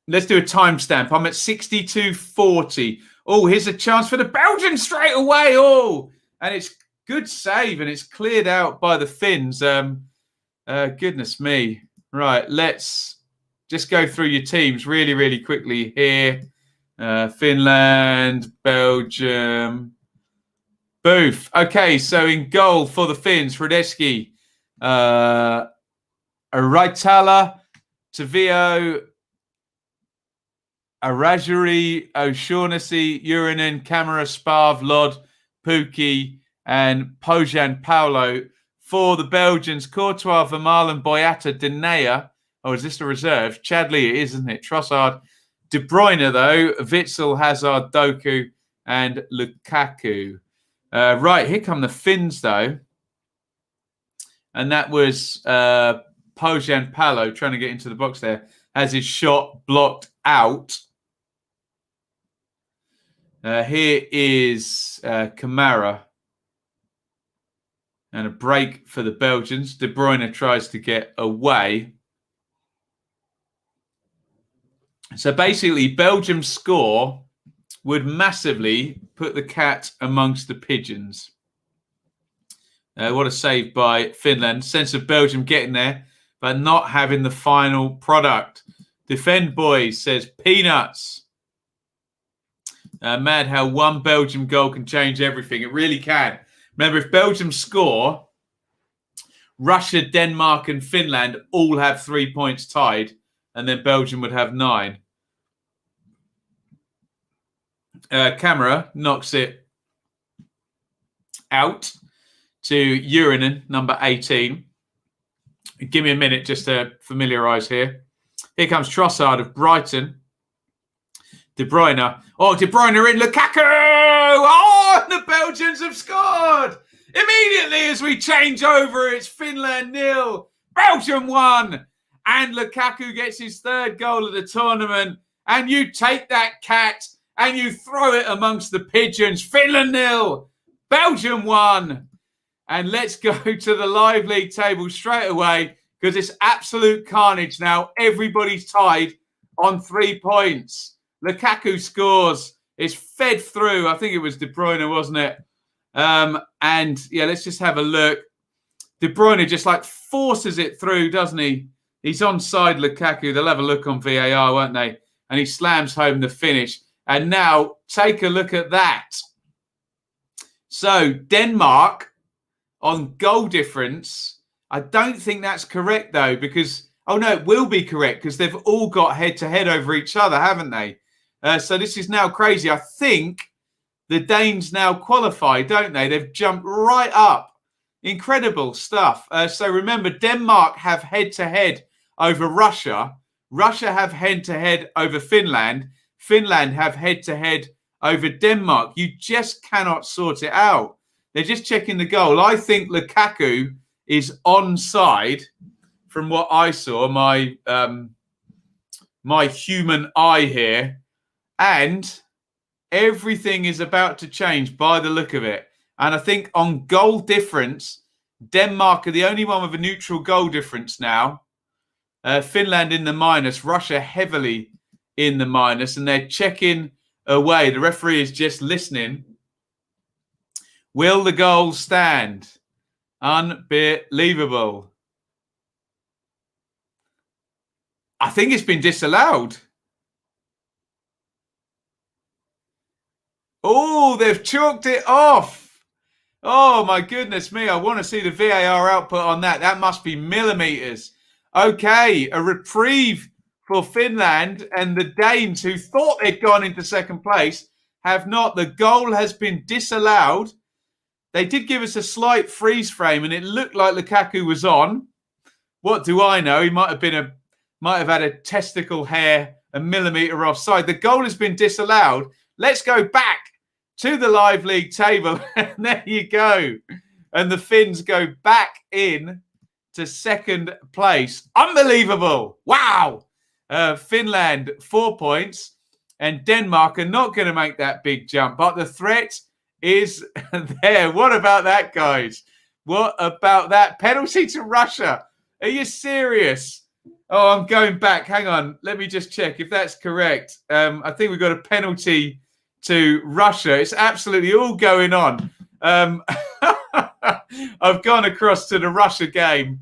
Let's do a timestamp. I'm at 62:40. Oh, here's a chance for the Belgians straight away. Oh, and it's good save, and it's cleared out by the Finns. Goodness me. Right, let's just go through your teams really, really quickly here. Finland, Belgium. Booth. Okay, so in goal for the Finns, Ruddock, Raitala, Tavio, Arajuri, O'Shaughnessy, Urinen, Camera, Spav, Lod, Pookie, and Pojan Paulo. For the Belgians, Courtois, Vermaelen, Boyata, Denea. Oh, is this the reserve? Chadley, it is, isn't it? Trossard. De Bruyne, though. Witsel, Hazard, Doku, and Lukaku. Right, here come the Finns, though. And that was Pojan Paulo trying to get into the box there. Has his shot blocked out. Here is Kamara. And a break for the Belgians. De Bruyne tries to get away. So basically, Belgium's score would massively put the cat amongst the pigeons. What a save by Finland. Sense of Belgium getting there, but not having the final product. Defend, boys, says Peanuts. Mad how one Belgium goal can change everything. It really can. Remember, if Belgium score, Russia, Denmark and Finland all have 3 points tied, and then Belgium would have 9. Camera knocks it out to Urinen, number 18. Give me a minute just to familiarise here. Here comes Trossard of Brighton. De Bruyne. Oh, De Bruyne in. Lukaku! Oh, the Belgians have scored! Immediately as we change over, it's Finland 0, Belgium 1. And Lukaku gets his 3rd goal of the tournament. And you take that cat and you throw it amongst the pigeons. Finland 0, Belgium 1. And let's go to the live league table straight away because it's absolute carnage now. Everybody's tied on 3 points. Lukaku scores. It's fed through. I think it was De Bruyne, wasn't it? And yeah, let's just have a look. De Bruyne just like forces it through, doesn't he? He's onside Lukaku. They'll have a look on VAR, won't they? And he slams home the finish. And now take a look at that. So Denmark on goal difference. I don't think that's correct though, because, oh no, it will be correct because they've all got head-to-head over each other, haven't they? So this is now crazy. I think the Danes now qualify, don't they? They've jumped right up. Incredible stuff. So remember, Denmark have head-to-head over Russia. Russia have head-to-head over Finland. Finland have head-to-head over Denmark. You just cannot sort it out. They're just checking the goal. I think Lukaku is onside from what I saw, my human eye here. And everything is about to change by the look of it. And I think on goal difference, Denmark are the only one with a neutral goal difference now. Finland in the minus, Russia heavily in the minus, and they're checking away. The referee is just listening. Will the goal stand? Unbelievable. I think it's been disallowed. Oh, they've chalked it off. Oh, my goodness me. I want to see the VAR output on that. That must be millimetres. Okay, a reprieve for Finland, and the Danes, who thought they'd gone into second place, have not. The goal has been disallowed. They did give us a slight freeze frame, and it looked like Lukaku was on. What do I know? He might have had a testicle hair a millimetre offside. The goal has been disallowed. Let's go back to the live league table, and there you go. And the Finns go back in to second place. Unbelievable. Wow. Finland, 4 points, and Denmark are not going to make that big jump, but the threat is there. What about that, guys? What about that? Penalty to Russia. Are you serious? Oh, I'm going back. Hang on. Let me just check if that's correct. I think we've got a penalty to Russia. It's absolutely all going on. I've gone across to the Russia game.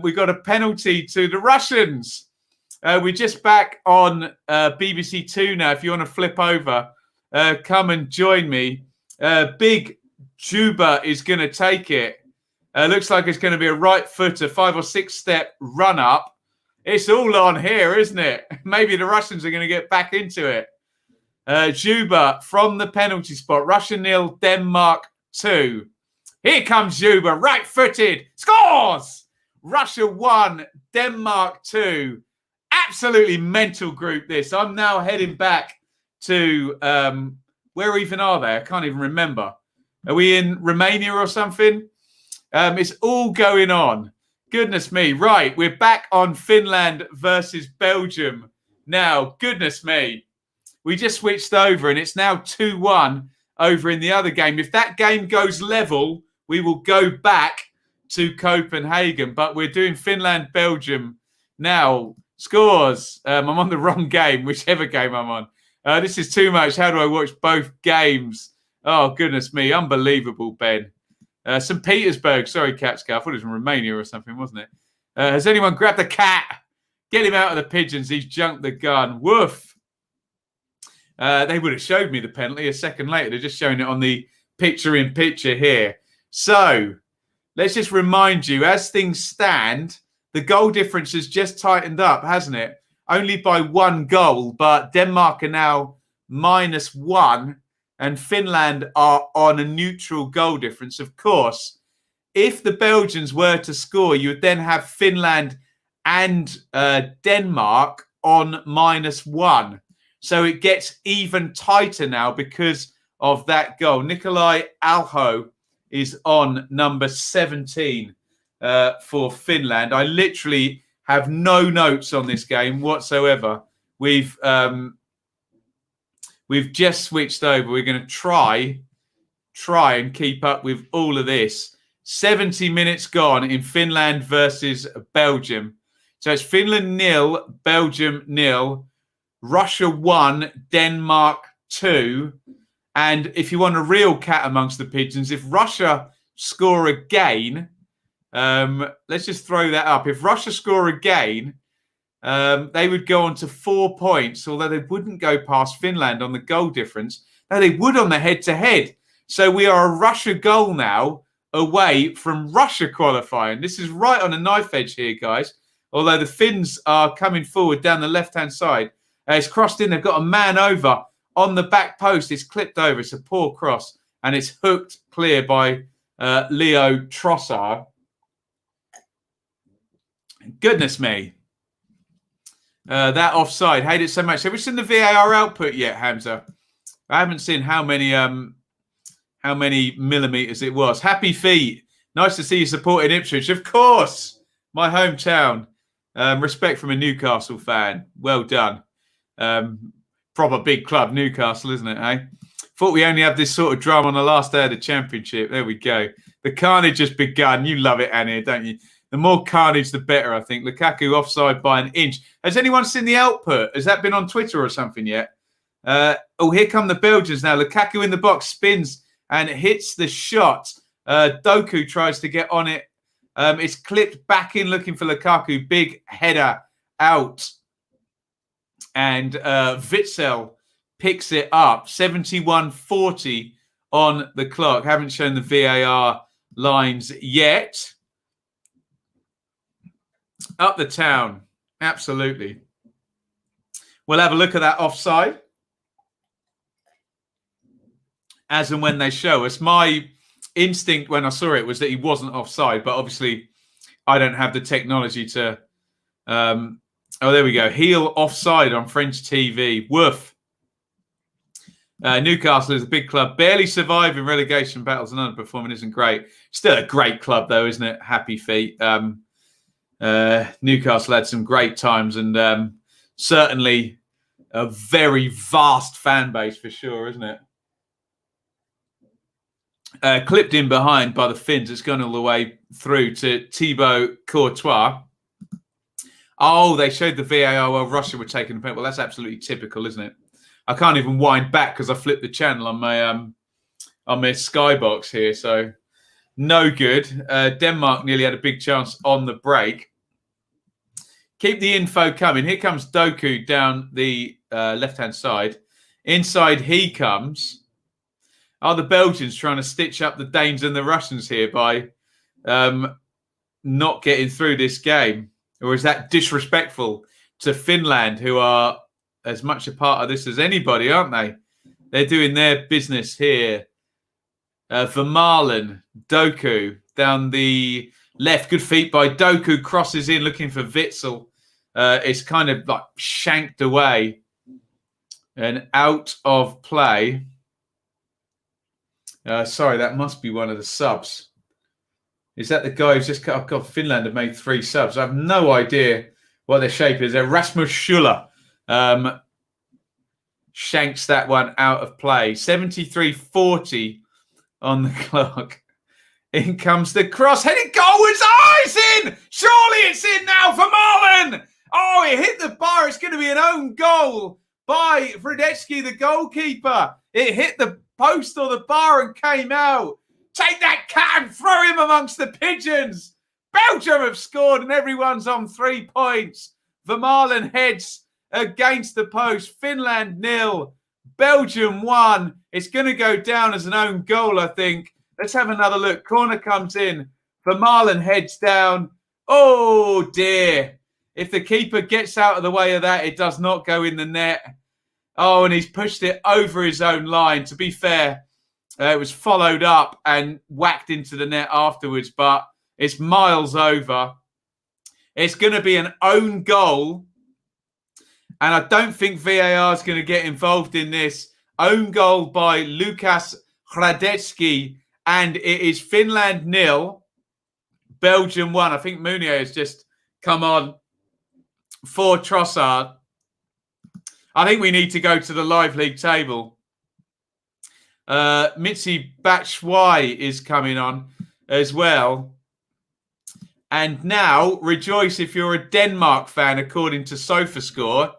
We got a penalty to the Russians. We're just back on BBC Two now. If you want to flip over, come and join me. Big Juba is going to take it. Looks like it's going to be a right footer, 5 or 6 step run up. It's all on here, isn't it? Maybe the Russians are going to get back into it. Juba from the penalty spot. Russia 0, Denmark 2. Here comes Juba, right footed. Scores! Russia 1, Denmark 2. Absolutely mental group, this. I'm now heading back to, where even are they? I can't even remember. Are we in Romania or something? It's all going on. Goodness me. Right, we're back on Finland versus Belgium. Now, goodness me. We just switched over and it's now 2-1 over in the other game. If that game goes level, we will go back to Copenhagen. But we're doing Finland-Belgium now. Scores. I'm on the wrong game, whichever game I'm on. This is too much. How do I watch both games? Oh, goodness me. Unbelievable, Ben. St. Petersburg. Sorry, Catskill. I thought it was in Romania or something, wasn't it? Has anyone grabbed the cat? Get him out of the pigeons. He's junked the gun. Woof. They would have showed me the penalty a second later. They're just showing it on the picture-in-picture here. So, let's just remind you, as things stand, the goal difference has just tightened up, hasn't it? Only by 1 goal, but Denmark are now -1 and Finland are on a neutral goal difference. Of course, if the Belgians were to score, you would then have Finland and Denmark on -1. So it gets even tighter now because of that goal. Nikolai Alho is on number 17 for Finland. I literally have no notes on this game whatsoever. We've just switched over. We're going to try and keep up with all of this. 70 minutes gone in Finland versus Belgium. So it's Finland 0, Belgium 0, Russia 1, Denmark 2. And if you want a real cat amongst the pigeons, if Russia score again, let's just throw that up. If Russia score again, they would go on to 4 points, although they wouldn't go past Finland on the goal difference. No, they would on the head-to-head. So we are a Russia goal now away from Russia qualifying. This is right on a knife edge here, guys. Although the Finns are coming forward down the left-hand side. It's crossed in. They've got a man over on the back post. It's clipped over. It's a poor cross. And it's hooked clear by Leo Trossard. Goodness me. That offside. Hate it so much. Have we seen the VAR output yet, Hamza? I haven't seen how many millimetres it was. Happy feet. Nice to see you supporting Ipswich. Of course. My hometown. Respect from a Newcastle fan. Well done. Proper big club, Newcastle, isn't it, eh? Thought we only have this sort of drama on the last day of the championship. There we go. The carnage has begun. You love it, Annie, don't you? The more carnage, the better, I think. Lukaku offside by an inch. Has anyone seen the output? Has that been on Twitter or something yet? Here come the Belgians now. Lukaku in the box, spins and hits the shot. Doku tries to get on it. It's clipped back in looking for Lukaku. Big header out. And Witsel picks it up. 71-40 on the clock. Haven't shown the VAR lines yet. Up the town. Absolutely. We'll have a look at that offside as and when they show us. My instinct when I saw it was that he wasn't offside, but obviously I don't have the technology to... oh, there we go. Heel offside on French TV. Woof. Newcastle is a big club. Barely surviving relegation battles and underperforming isn't great. Still a great club, though, isn't it? Happy feet. Newcastle had some great times and certainly a very vast fan base for sure, isn't it? Clipped in behind by the Finns. It's gone all the way through to Thibaut Courtois. Oh, they showed the VAR while Russia were taking the penalty. Well, that's absolutely typical, isn't it? I can't even wind back because I flipped the channel on my Skybox here. So no good. Denmark nearly had a big chance on the break. Keep the info coming. Here comes Doku down the left-hand side. Inside he comes. Are the Belgians trying to stitch up the Danes and the Russians here by not getting through this game? Or is that disrespectful to Finland, who are as much a part of this as anybody, aren't they? They're doing their business here. Vermaelen, Doku down the left. Good feet by Doku. Crosses in looking for Witsel. It's kind of like shanked away and out of play. Sorry, that must be one of the subs. Is that the guy who's just cut off? God, Finland have made 3 subs. I have no idea what their shape is. Rasmus Schuller shanks that one out of play. 73-40 on the clock. In comes the cross. Headed goalwards. Oh, it's in! Surely it's in now for Marlon! Oh, it hit the bar. It's going to be an own goal by Fredetsky, the goalkeeper. It hit the post or the bar and came out. Take that cat and throw him amongst the pigeons. Belgium have scored and everyone's on 3 points. Vermaelen heads against the post. Finland 0. Belgium 1. It's going to go down as an own goal, I think. Let's have another look. Corner comes in. Vermaelen heads down. Oh, dear. If the keeper gets out of the way of that, it does not go in the net. Oh, and he's pushed it over his own line. To be fair, it was followed up and whacked into the net afterwards, but it's miles over. It's going to be an own goal. And I don't think VAR is going to get involved in this. Own goal by Lukas Hradecki. And it is Finland 0, Belgium 1. I think Mounier has just come on for Trossard. I think we need to go to the live league table. Mitzi Batshuayi is coming on as well. And now, rejoice if you're a Denmark fan, according to SofaScore.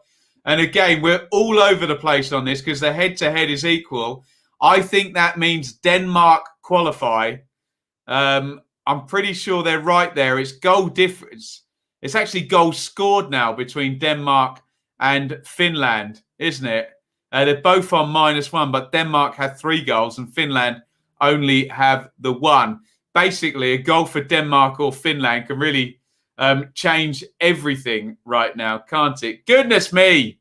And again, we're all over the place on this because the head-to-head is equal. I think that means Denmark qualify. I'm pretty sure they're right there. It's goal difference. It's actually goals scored now between Denmark and Finland, isn't it? They're both on -1, but Denmark had 3 goals and Finland only have the 1. Basically, a goal for Denmark or Finland can really change everything right now, can't it? Goodness me.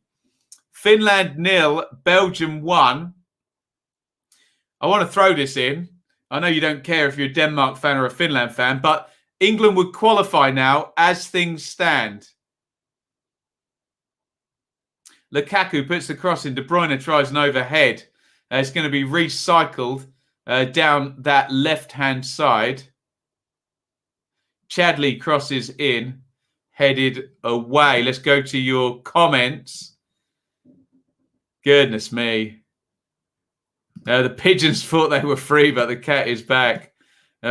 Finland 0, Belgium 1. I want to throw this in. I know you don't care if you're a Denmark fan or a Finland fan, but England would qualify now as things stand. Lukaku puts the cross in. De Bruyne tries an overhead. It's going to be recycled down that left-hand side. Chadley crosses in, headed away. Let's go to your comments. Goodness me. The pigeons thought they were free, but the cat is back.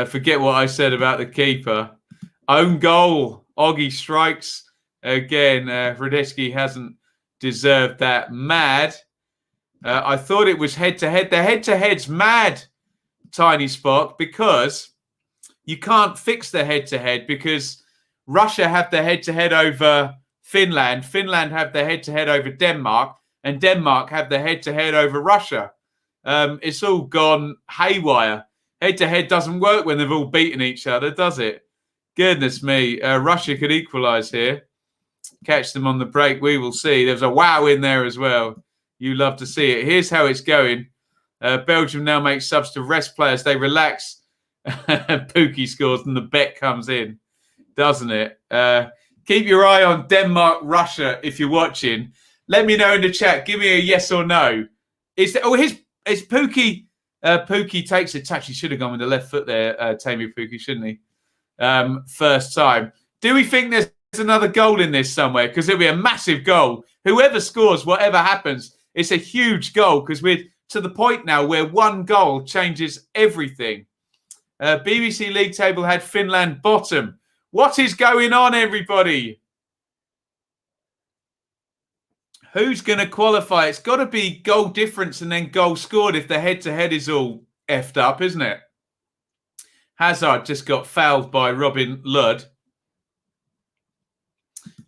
Forget what I said about the keeper. Own goal. Oggy strikes again. Radetsky hasn't deserved that. Mad. I thought it was head-to-head. The head-to-head's mad, Tiny Spot, because you can't fix the head-to-head because Russia have the head-to-head over Finland. Finland have the head-to-head over Denmark. And Denmark have the head-to-head over Russia. It's all gone haywire. Head-to-head doesn't work when they've all beaten each other, does it? Goodness me. Russia could equalise here. Catch them on the break. We will see. There's a wow in there as well. You love to see it. Here's how it's going. Belgium now makes subs to rest players. They relax. Pookie scores and the bet comes in, doesn't it? Keep your eye on Denmark-Russia if you're watching. Let me know in the chat. Give me a yes or no. It's Pookie. Pookie takes a touch. He should have gone with the left foot there, Tammy Pookie, shouldn't he? First time. Do we think there's another goal in this somewhere? Because it'll be a massive goal. Whoever scores, whatever happens, it's a huge goal because we're to the point now where one goal changes everything. BBC League table had Finland bottom. What is going on, everybody? Who's going to qualify? It's got to be goal difference and then goal scored if the head-to-head is all effed up, isn't it? Hazard just got fouled by Robin Ludd.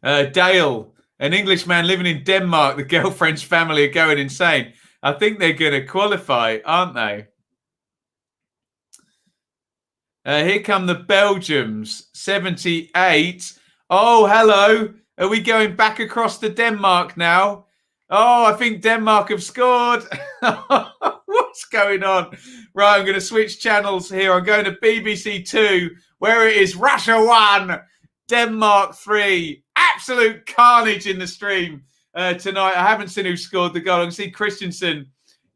Dale, an Englishman living in Denmark. The girlfriend's family are going insane. I think they're going to qualify, aren't they? Here come the Belgians. 78. Oh, hello. Are we going back across to Denmark now? Oh, I think Denmark have scored. What's going on? Right, I'm going to switch channels here. I'm going to BBC 2, where it is Russia 1, Denmark 3. Absolute carnage in the stream tonight. I haven't seen who scored the goal. I can see Christensen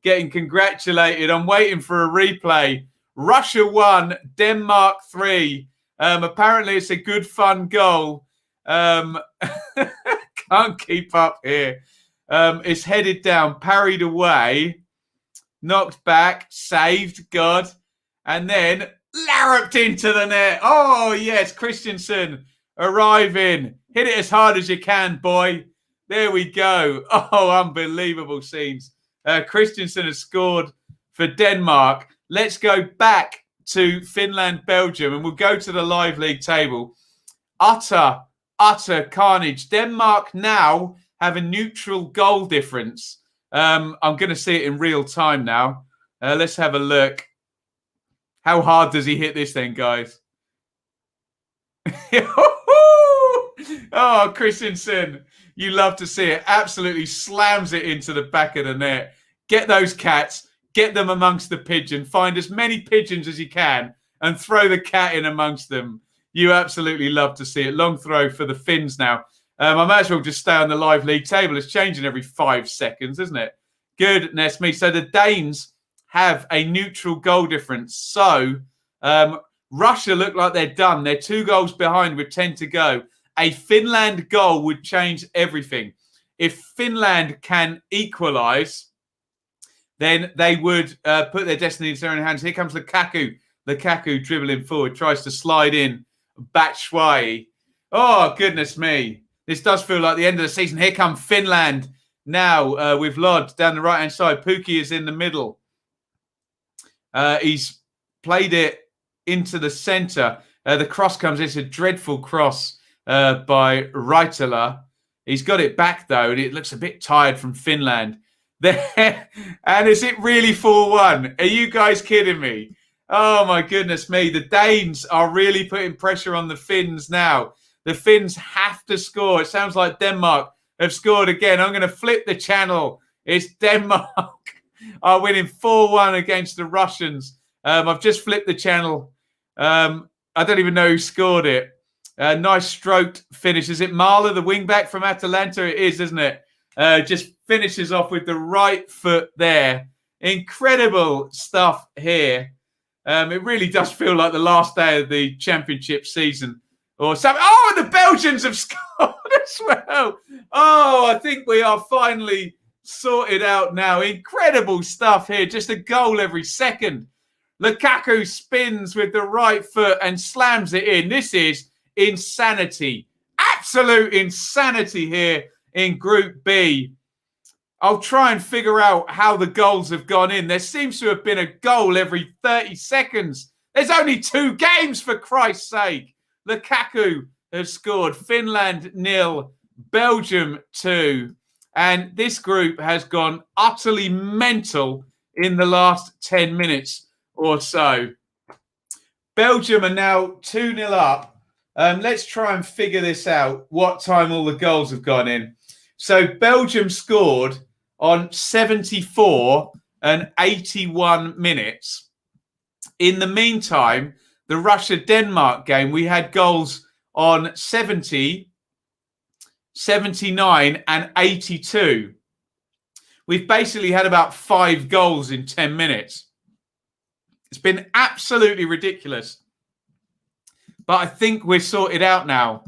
getting congratulated. I'm waiting for a replay. Russia 1, Denmark 3. Apparently, it's a good, fun goal. Can't keep up here. It's headed down, parried away, knocked back, saved, God, and then larruped into the net. Oh, yes, Christensen arriving. Hit it as hard as you can, boy. There we go. Oh, unbelievable scenes. Christensen has scored for Denmark. Let's go back to Finland, Belgium, and we'll go to the live league table. Utter carnage. Denmark now have a neutral goal difference. I'm going to see it in real time now. Let's have a look. How hard does he hit this then, guys? Oh, Christensen. You love to see it. Absolutely slams it into the back of the net. Get those cats. Get them amongst the pigeon. Find as many pigeons as you can and throw the cat in amongst them. You absolutely love to see it. Long throw for the Finns now. I might as well just stay on the live league table. It's changing every 5 seconds, isn't it? Goodness me. So the Danes have a neutral goal difference. So Russia look like they're done. They're 2 goals behind with 10 to go. A Finland goal would change everything. If Finland can equalise, then they would put their destiny into their own hands. Here comes Lukaku. Lukaku dribbling forward, tries to slide in. Batshuayi. Oh, goodness me. This does feel like the end of the season. Here come Finland now with Lod down the right-hand side. Pukki is in the middle. He's played it into the centre. The cross comes. It's a dreadful cross by Raitala. He's got it back, though, and it looks a bit tired from Finland. There. And is it really 4-1? Are you guys kidding me? Oh, my goodness me. The Danes are really putting pressure on the Finns now. The Finns have to score. It sounds like Denmark have scored again. I'm going to flip the channel. It's Denmark are winning 4-1 against the Russians. I've just flipped the channel. I don't even know who scored it. Nice stroked finish. Is it Mahler, the wing-back from Atalanta? It is, isn't it? Just finishes off with the right foot there. Incredible stuff here. It really does feel like the last day of the championship season or something. Oh, the Belgians have scored as well. Oh, I think we are finally sorted out now. Incredible stuff here. Just a goal every second. Lukaku spins with the right foot and slams it in. This is insanity. Absolute insanity here in Group B. I'll try and figure out how the goals have gone in. There seems to have been a goal every 30 seconds. There's only 2 games, for Christ's sake. Lukaku has scored. Finland 0, Belgium 2. And this group has gone utterly mental in the last 10 minutes or so. Belgium are now 2-0 up. Let's try and figure this out, what time all the goals have gone in. So Belgium scored on 74 and 81 minutes. In the meantime, the Russia-Denmark game, we had goals on 70, 79 and 82. We've basically had about 5 goals in 10 minutes. It's been absolutely ridiculous. But I think we're sorted out now.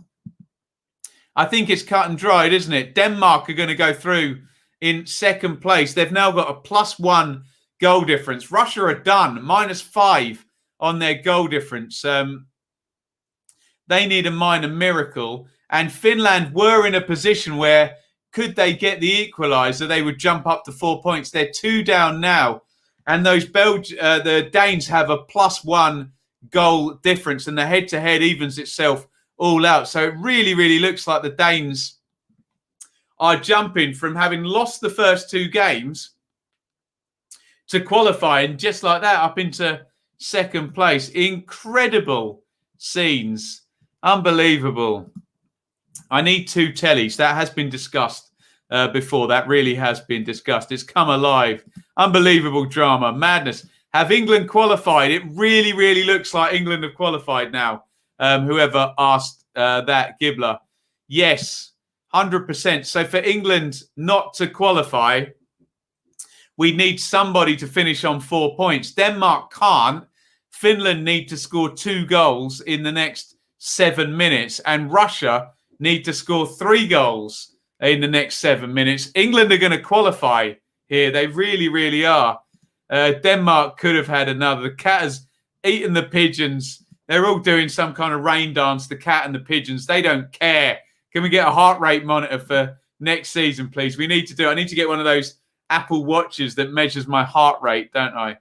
I think it's cut and dried, isn't it? Denmark are going to go through in second place. They've now got a +1 goal difference. Russia are done, -5 on their goal difference. They need a minor miracle. And Finland were in a position where, could they get the equaliser, they would jump up to 4 points. They're 2 down now. And those the Danes have a +1 goal difference, and the head-to-head evens itself all out. So it really, really looks like the Danes are jumping from having lost the first 2 games to qualifying just like that up into second place. Incredible scenes. Unbelievable. I need 2 tellies. That has been discussed before. That really has been discussed. It's come alive. Unbelievable drama. Madness. Have England qualified? It really, really looks like England have qualified now. Whoever asked that, Gibbler. Yes, 100%. So for England not to qualify, we need somebody to finish on 4 points. Denmark can't. Finland need to score 2 goals in the next 7 minutes. And Russia need to score 3 goals in the next 7 minutes. England are going to qualify here. They really, really are. Denmark could have had another. The cat has eaten the pigeons. They're all doing some kind of rain dance, the cat and the pigeons. They don't care. Can we get a heart rate monitor for next season, please? I need to get one of those Apple Watches that measures my heart rate, don't I?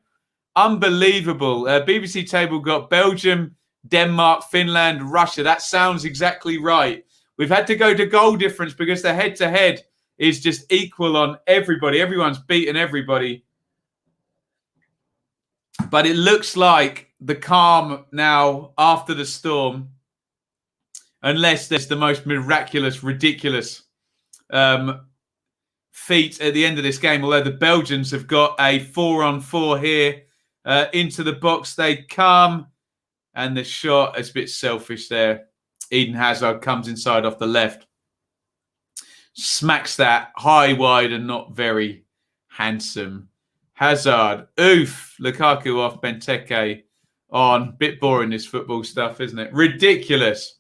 Unbelievable. BBC table got Belgium, Denmark, Finland, Russia. That sounds exactly right. We've had to go to goal difference because the head-to-head is just equal on everybody. Everyone's beaten everybody. But it looks like the calm now after the storm, unless there's the most miraculous, ridiculous feat at the end of this game, although the Belgians have got a 4-on-4 here. Into the box they come, and the shot is a bit selfish there. Eden Hazard comes inside off the left, smacks that high, wide, and not very handsome. Hazard, oof, Lukaku off, Benteke on. Bit boring, this football stuff, isn't it? Ridiculous.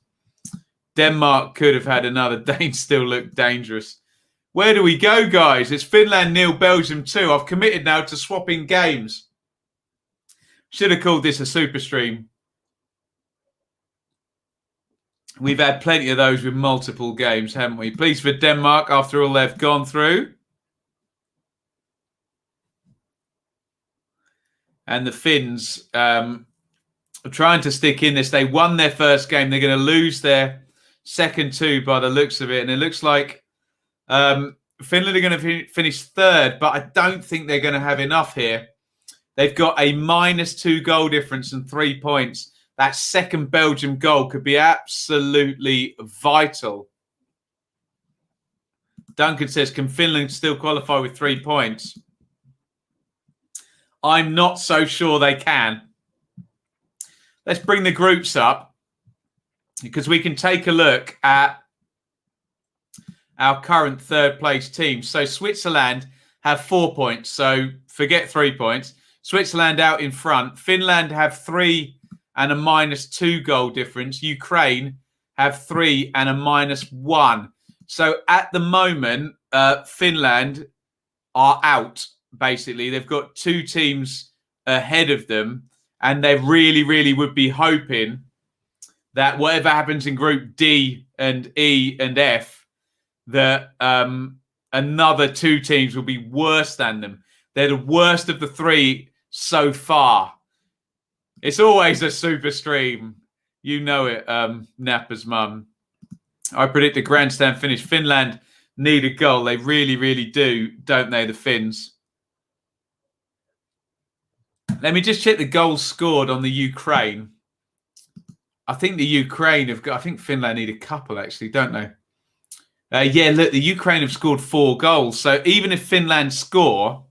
Denmark could have had another. Dane still look dangerous. Where do we go, guys? It's Finland 0, Belgium 2. I've committed now to swapping games. Should have called this a super stream. We've had plenty of those with multiple games, haven't we? Pleased for Denmark after all they've gone through. And the Finns are trying to stick in this. They won their first game. They're going to lose their second two by the looks of it. And it looks like Finland are going to finish third, but I don't think they're going to have enough here. They've got a -2 goal difference and 3 points. That second Belgium goal could be absolutely vital. Duncan says, can Finland still qualify with 3 points? I'm not so sure they can. Let's bring the groups up because we can take a look at our current third place team. So Switzerland have 4 points. So forget 3 points. Switzerland out in front. Finland have 3 and a -2 goal difference. Ukraine have 3 and a -1. So at the moment, Finland are out, basically. They've got 2 teams ahead of them, and they really, really would be hoping that whatever happens in Group D and E and F, that another 2 teams will be worse than them. They're the worst of the 3 so far. It's always a super stream. You know it, Nappa's mum. I predict a grandstand finish. Finland need a goal. They really, really do, don't they, the Finns? Let me just check the goals scored on the Ukraine. I think the Ukraine have got... I think Finland need a couple, actually, don't they? Yeah, look, the Ukraine have scored 4 goals. So even if Finland score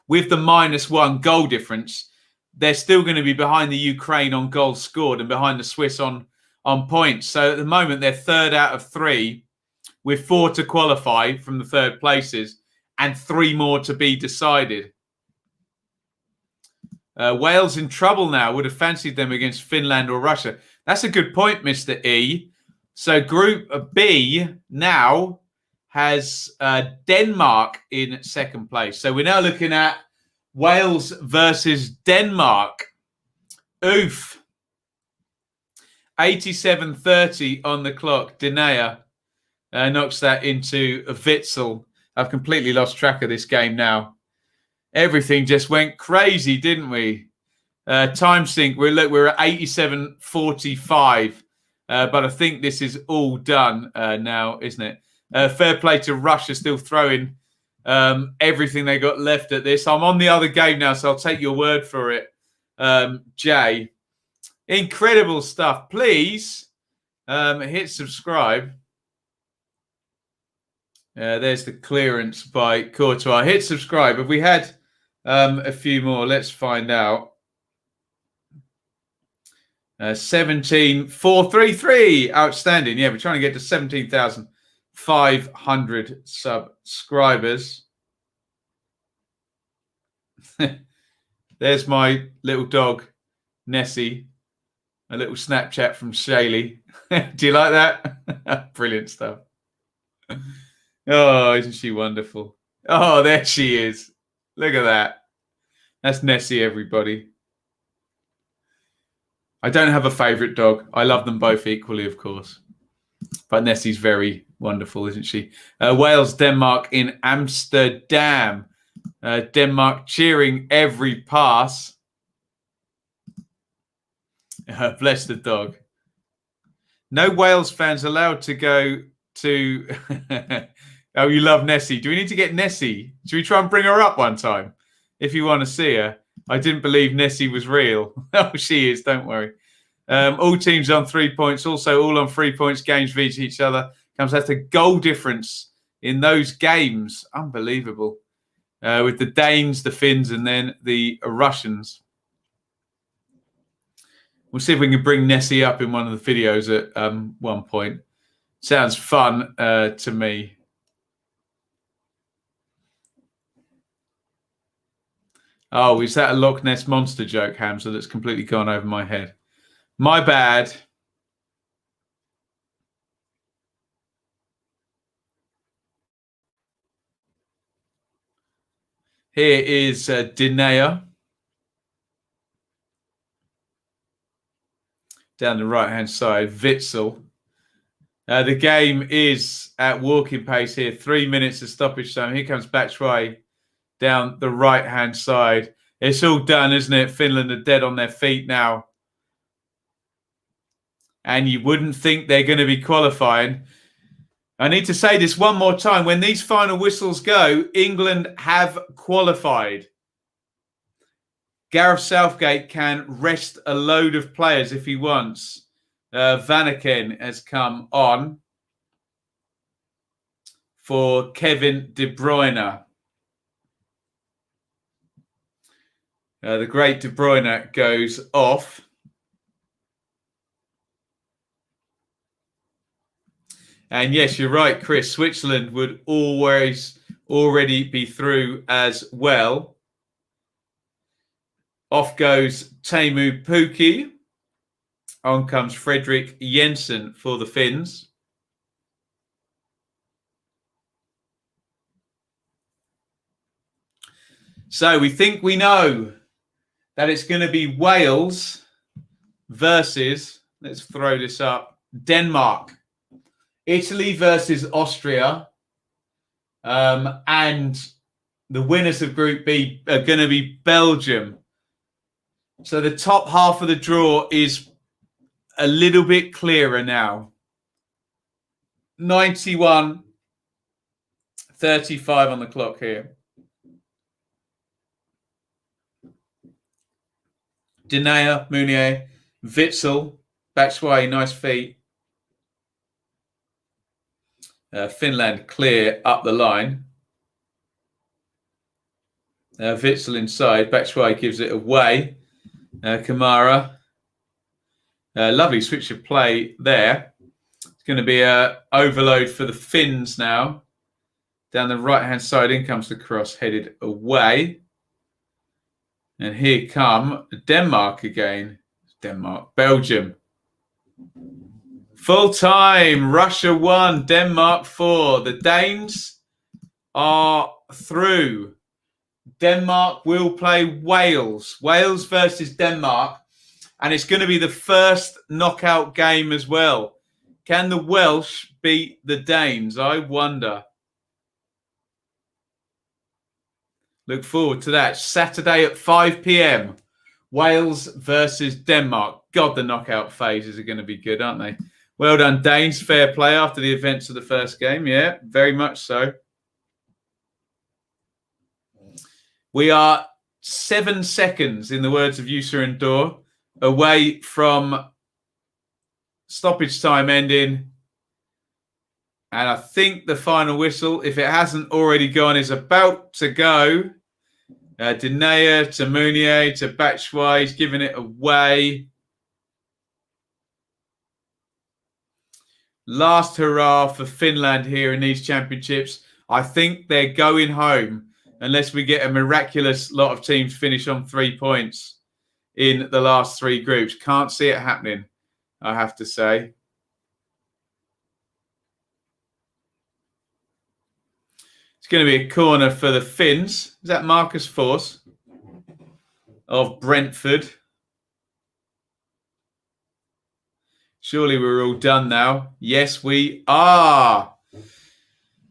with the -1 goal difference, they're still going to be behind the Ukraine on goals scored and behind the Swiss on points. So at the moment, they're third out of 3 with 4 to qualify from the third places and 3 more to be decided. Wales in trouble now. Would have fancied them against Finland or Russia. That's a good point, Mr. E. So Group B now has Denmark in second place. So we're now looking at Wales versus Denmark. Oof. 87:30 on the clock. Dinea knocks that into a Witzel. I've completely lost track of this game now. Everything just went crazy, didn't we? Time sync, we're at 87:45. But I think this is all done now, isn't it? Fair play to Russia, still throwing everything they got left at this. I'm on the other game now, so I'll take your word for it, Jay. Incredible stuff. Please hit subscribe. There's the clearance by Courtois. Hit subscribe. Have we had a few more? Let's find out. 17,433. Outstanding. Yeah, we're trying to get to 17,500 subscribers. There's my little dog, Nessie. A little Snapchat from Shaylee. Do you like that? Brilliant stuff. Oh, isn't she wonderful? Oh, there she is. Look at that. That's Nessie, everybody. I don't have a favourite dog. I love them both equally, of course. But Nessie's very wonderful, isn't she? Wales, Denmark in Amsterdam. Denmark cheering every pass. Bless the dog. No Wales fans allowed to go to... Oh, you love Nessie. Do we need to get Nessie? Should we try and bring her up one time? If you want to see her. I didn't believe Nessie was real. Oh, she is. Don't worry. All teams on 3 points. Also, all on 3 points. Games beat each other. Comes out to goal difference in those games. Unbelievable. With the Danes, the Finns, and then the Russians. We'll see if we can bring Nessie up in one of the videos at one point. Sounds fun to me. Oh, is that a Loch Ness Monster joke, Hamza, that's completely gone over my head? My bad. Here is Dinea. Down the right-hand side, Witzel. The game is at walking pace here. 3 minutes of stoppage time. Here comes Batshuayi down the right-hand side. It's all done, isn't it? Finland are dead on their feet now. And you wouldn't think they're going to be qualifying. I need to say this one more time. When these final whistles go, England have qualified. Gareth Southgate can rest a load of players if he wants. Vanaken has come on for Kevin De Bruyne. The great De Bruyne goes off. And yes, you're right, Chris. Switzerland would already be through as well. Off goes Teemu Pukki. On comes Fredrik Jensen for the Finns. So we think we know that it's going to be Wales versus, let's throw this up, Denmark. Italy versus Austria. And the winners of Group B are going to be Belgium. So the top half of the draw is a little bit clearer now. 91-35 on the clock here. Dinea, Meunier, Witzel, Batshuayi, nice feet. Finland clear up the line. Witzel inside. Batshuayi gives it away. Kamara. Lovely switch of play there. It's going to be an overload for the Finns now. Down the right-hand side, in comes the cross, headed away. And here come Denmark again. Belgium. Full time. Russia 1, Denmark 4. The Danes are through. Denmark will play Wales. Wales versus Denmark. And it's going to be the first knockout game as well. Can the Welsh beat the Danes? I wonder. Look forward to that. Saturday at 5 p.m. Wales versus Denmark. God, the knockout phases are going to be good, aren't they? Well done, Danes. Fair play after the events of the first game. Yeah, very much so. We are 7 seconds, in the words of User and Door, away from stoppage time ending. And I think the final whistle, if it hasn't already gone, is about to go. Dinea to Meunier to Batshuayi. He's giving it away. Last hurrah for Finland here in these championships. I think they're going home unless we get a miraculous lot of teams finish on 3 points in the last 3 groups. Can't see it happening, I have to say. It's going to be a corner for the Finns. Is that Marcus Force of Brentford? Surely we're all done now. Yes, we are.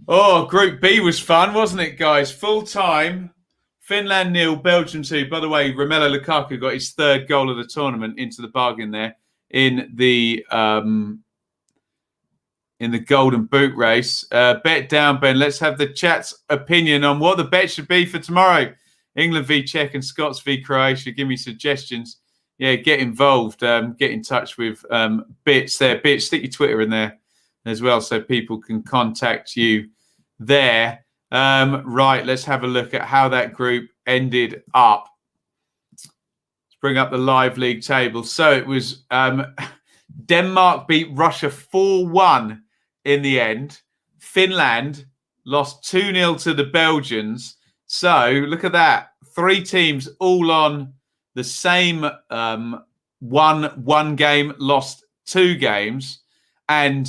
Oh, Group B was fun, wasn't it, guys? Full time. Finland 0, Belgium 2. By the way, Romelu Lukaku got his third goal of the tournament into the bargain there in the Golden Boot race. Bet down, Ben. Let's have the chat's opinion on what the bet should be for tomorrow. England v Czech and Scots v Croatia. Give me suggestions. Yeah, get involved. Get in touch with Bits there. Bits, stick your Twitter in there as well so people can contact you there. Right, let's have a look at how that group ended up. Let's bring up the live league table. So it was Denmark beat Russia 4-1 in the end. Finland lost 2-0 to the Belgians. So look at that. 3 teams all on the same one game, lost 2 games. And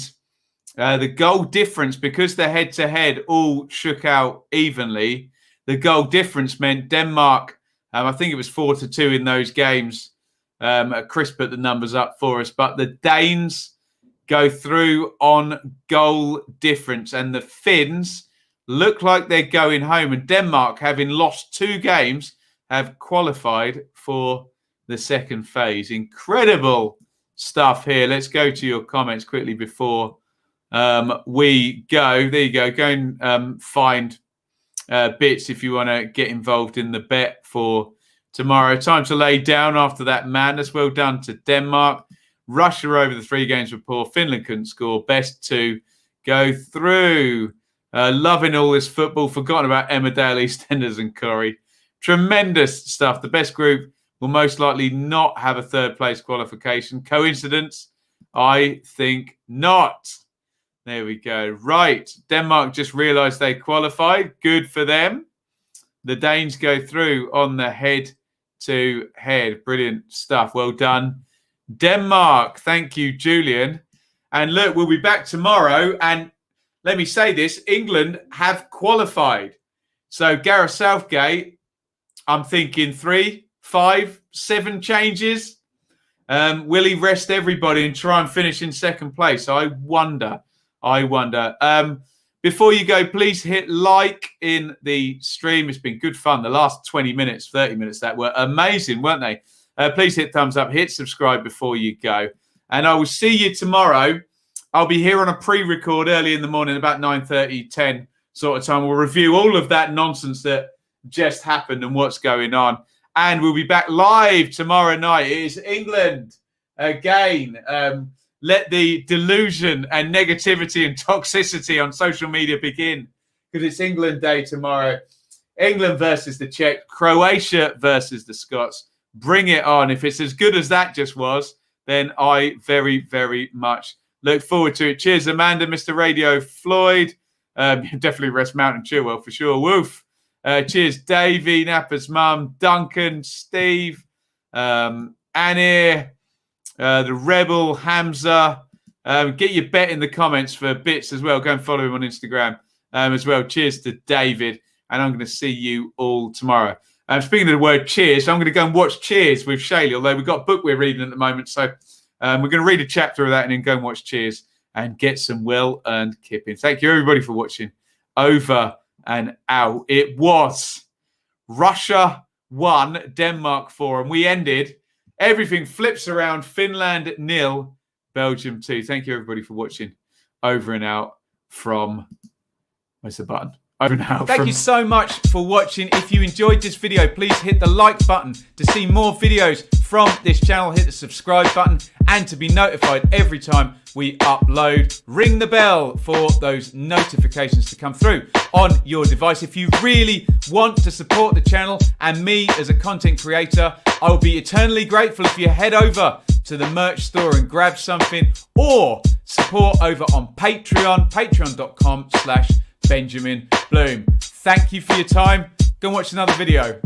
the goal difference, because the head-to-head all shook out evenly, the goal difference meant Denmark, I think it was 4-2 in those games. Chris put the numbers up for us. But the Danes go through on goal difference. And the Finns look like they're going home. And Denmark, having lost 2 games, have qualified for the second phase. Incredible stuff here. Let's go to your comments quickly before we go. There you go. Go and find Bits if you want to get involved in the bet for tomorrow. Time to lay down after that madness. Well done to Denmark. Russia over the 3 games were poor. Finland couldn't score. Best 2 go through. Loving all this football. Forgotten about Emmerdale, EastEnders and Corrie. Tremendous stuff. The best group will most likely not have a 3rd place qualification. Coincidence? I think not. There we go. Right. Denmark just realised they qualified. Good for them. The Danes go through on the head-to-head. Brilliant stuff. Well done, Denmark. Thank you, Julian. And look, we'll be back tomorrow. And let me say this. England have qualified. So Gareth Southgate, I'm thinking 3, 5, 7 changes. Will he rest everybody and try and finish in 2nd place? I wonder. Before you go, please hit like in the stream. It's been good fun. The last 20 minutes, 30 minutes, that were amazing, weren't they? Please hit thumbs up, hit subscribe before you go. And I will see you tomorrow. I'll be here on a pre-record early in the morning, about 9:30, 10 sort of time. We'll review all of that nonsense that just happened and what's going on. And we'll be back live tomorrow night. It is England again. Let the delusion and negativity and toxicity on social media begin, because it's England Day tomorrow. England versus the Czech, Croatia versus the Scots. Bring it on. If it's as good as that just was, then I very, very much look forward to it. Cheers, Amanda, Mr. Radio, Floyd. Definitely rest Mountain Chilwell for sure. Woof. Cheers, Davey, Napper's mum, Duncan, Steve, Anir, the Rebel, Hamza. Get your bet in the comments for Bits as well. Go and follow him on Instagram as well. Cheers to David. And I'm going to see you all tomorrow. Speaking of the word cheers, I'm going to go and watch Cheers with Shaylee, although we've got a book we're reading at the moment. So we're going to read a chapter of that and then go and watch Cheers and get some well-earned kipping. Thank you, everybody, for watching. Over and out. It was Russia 1, Denmark 4. And we ended. Everything flips around. Finland 0, Belgium 2. Thank you, everybody, for watching. Over and out from... Where's the button? Over and out. Thank you so much for watching. If you enjoyed this video, please hit the like button to see more videos from this channel. Hit the subscribe button and to be notified every time we upload. Ring the bell for those notifications to come through on your device. If you really want to support the channel and me as a content creator, I will be eternally grateful if you head over to the merch store and grab something, or support over on Patreon, patreon.com/Benjamin Bloom. Thank you for your time. Go and watch another video.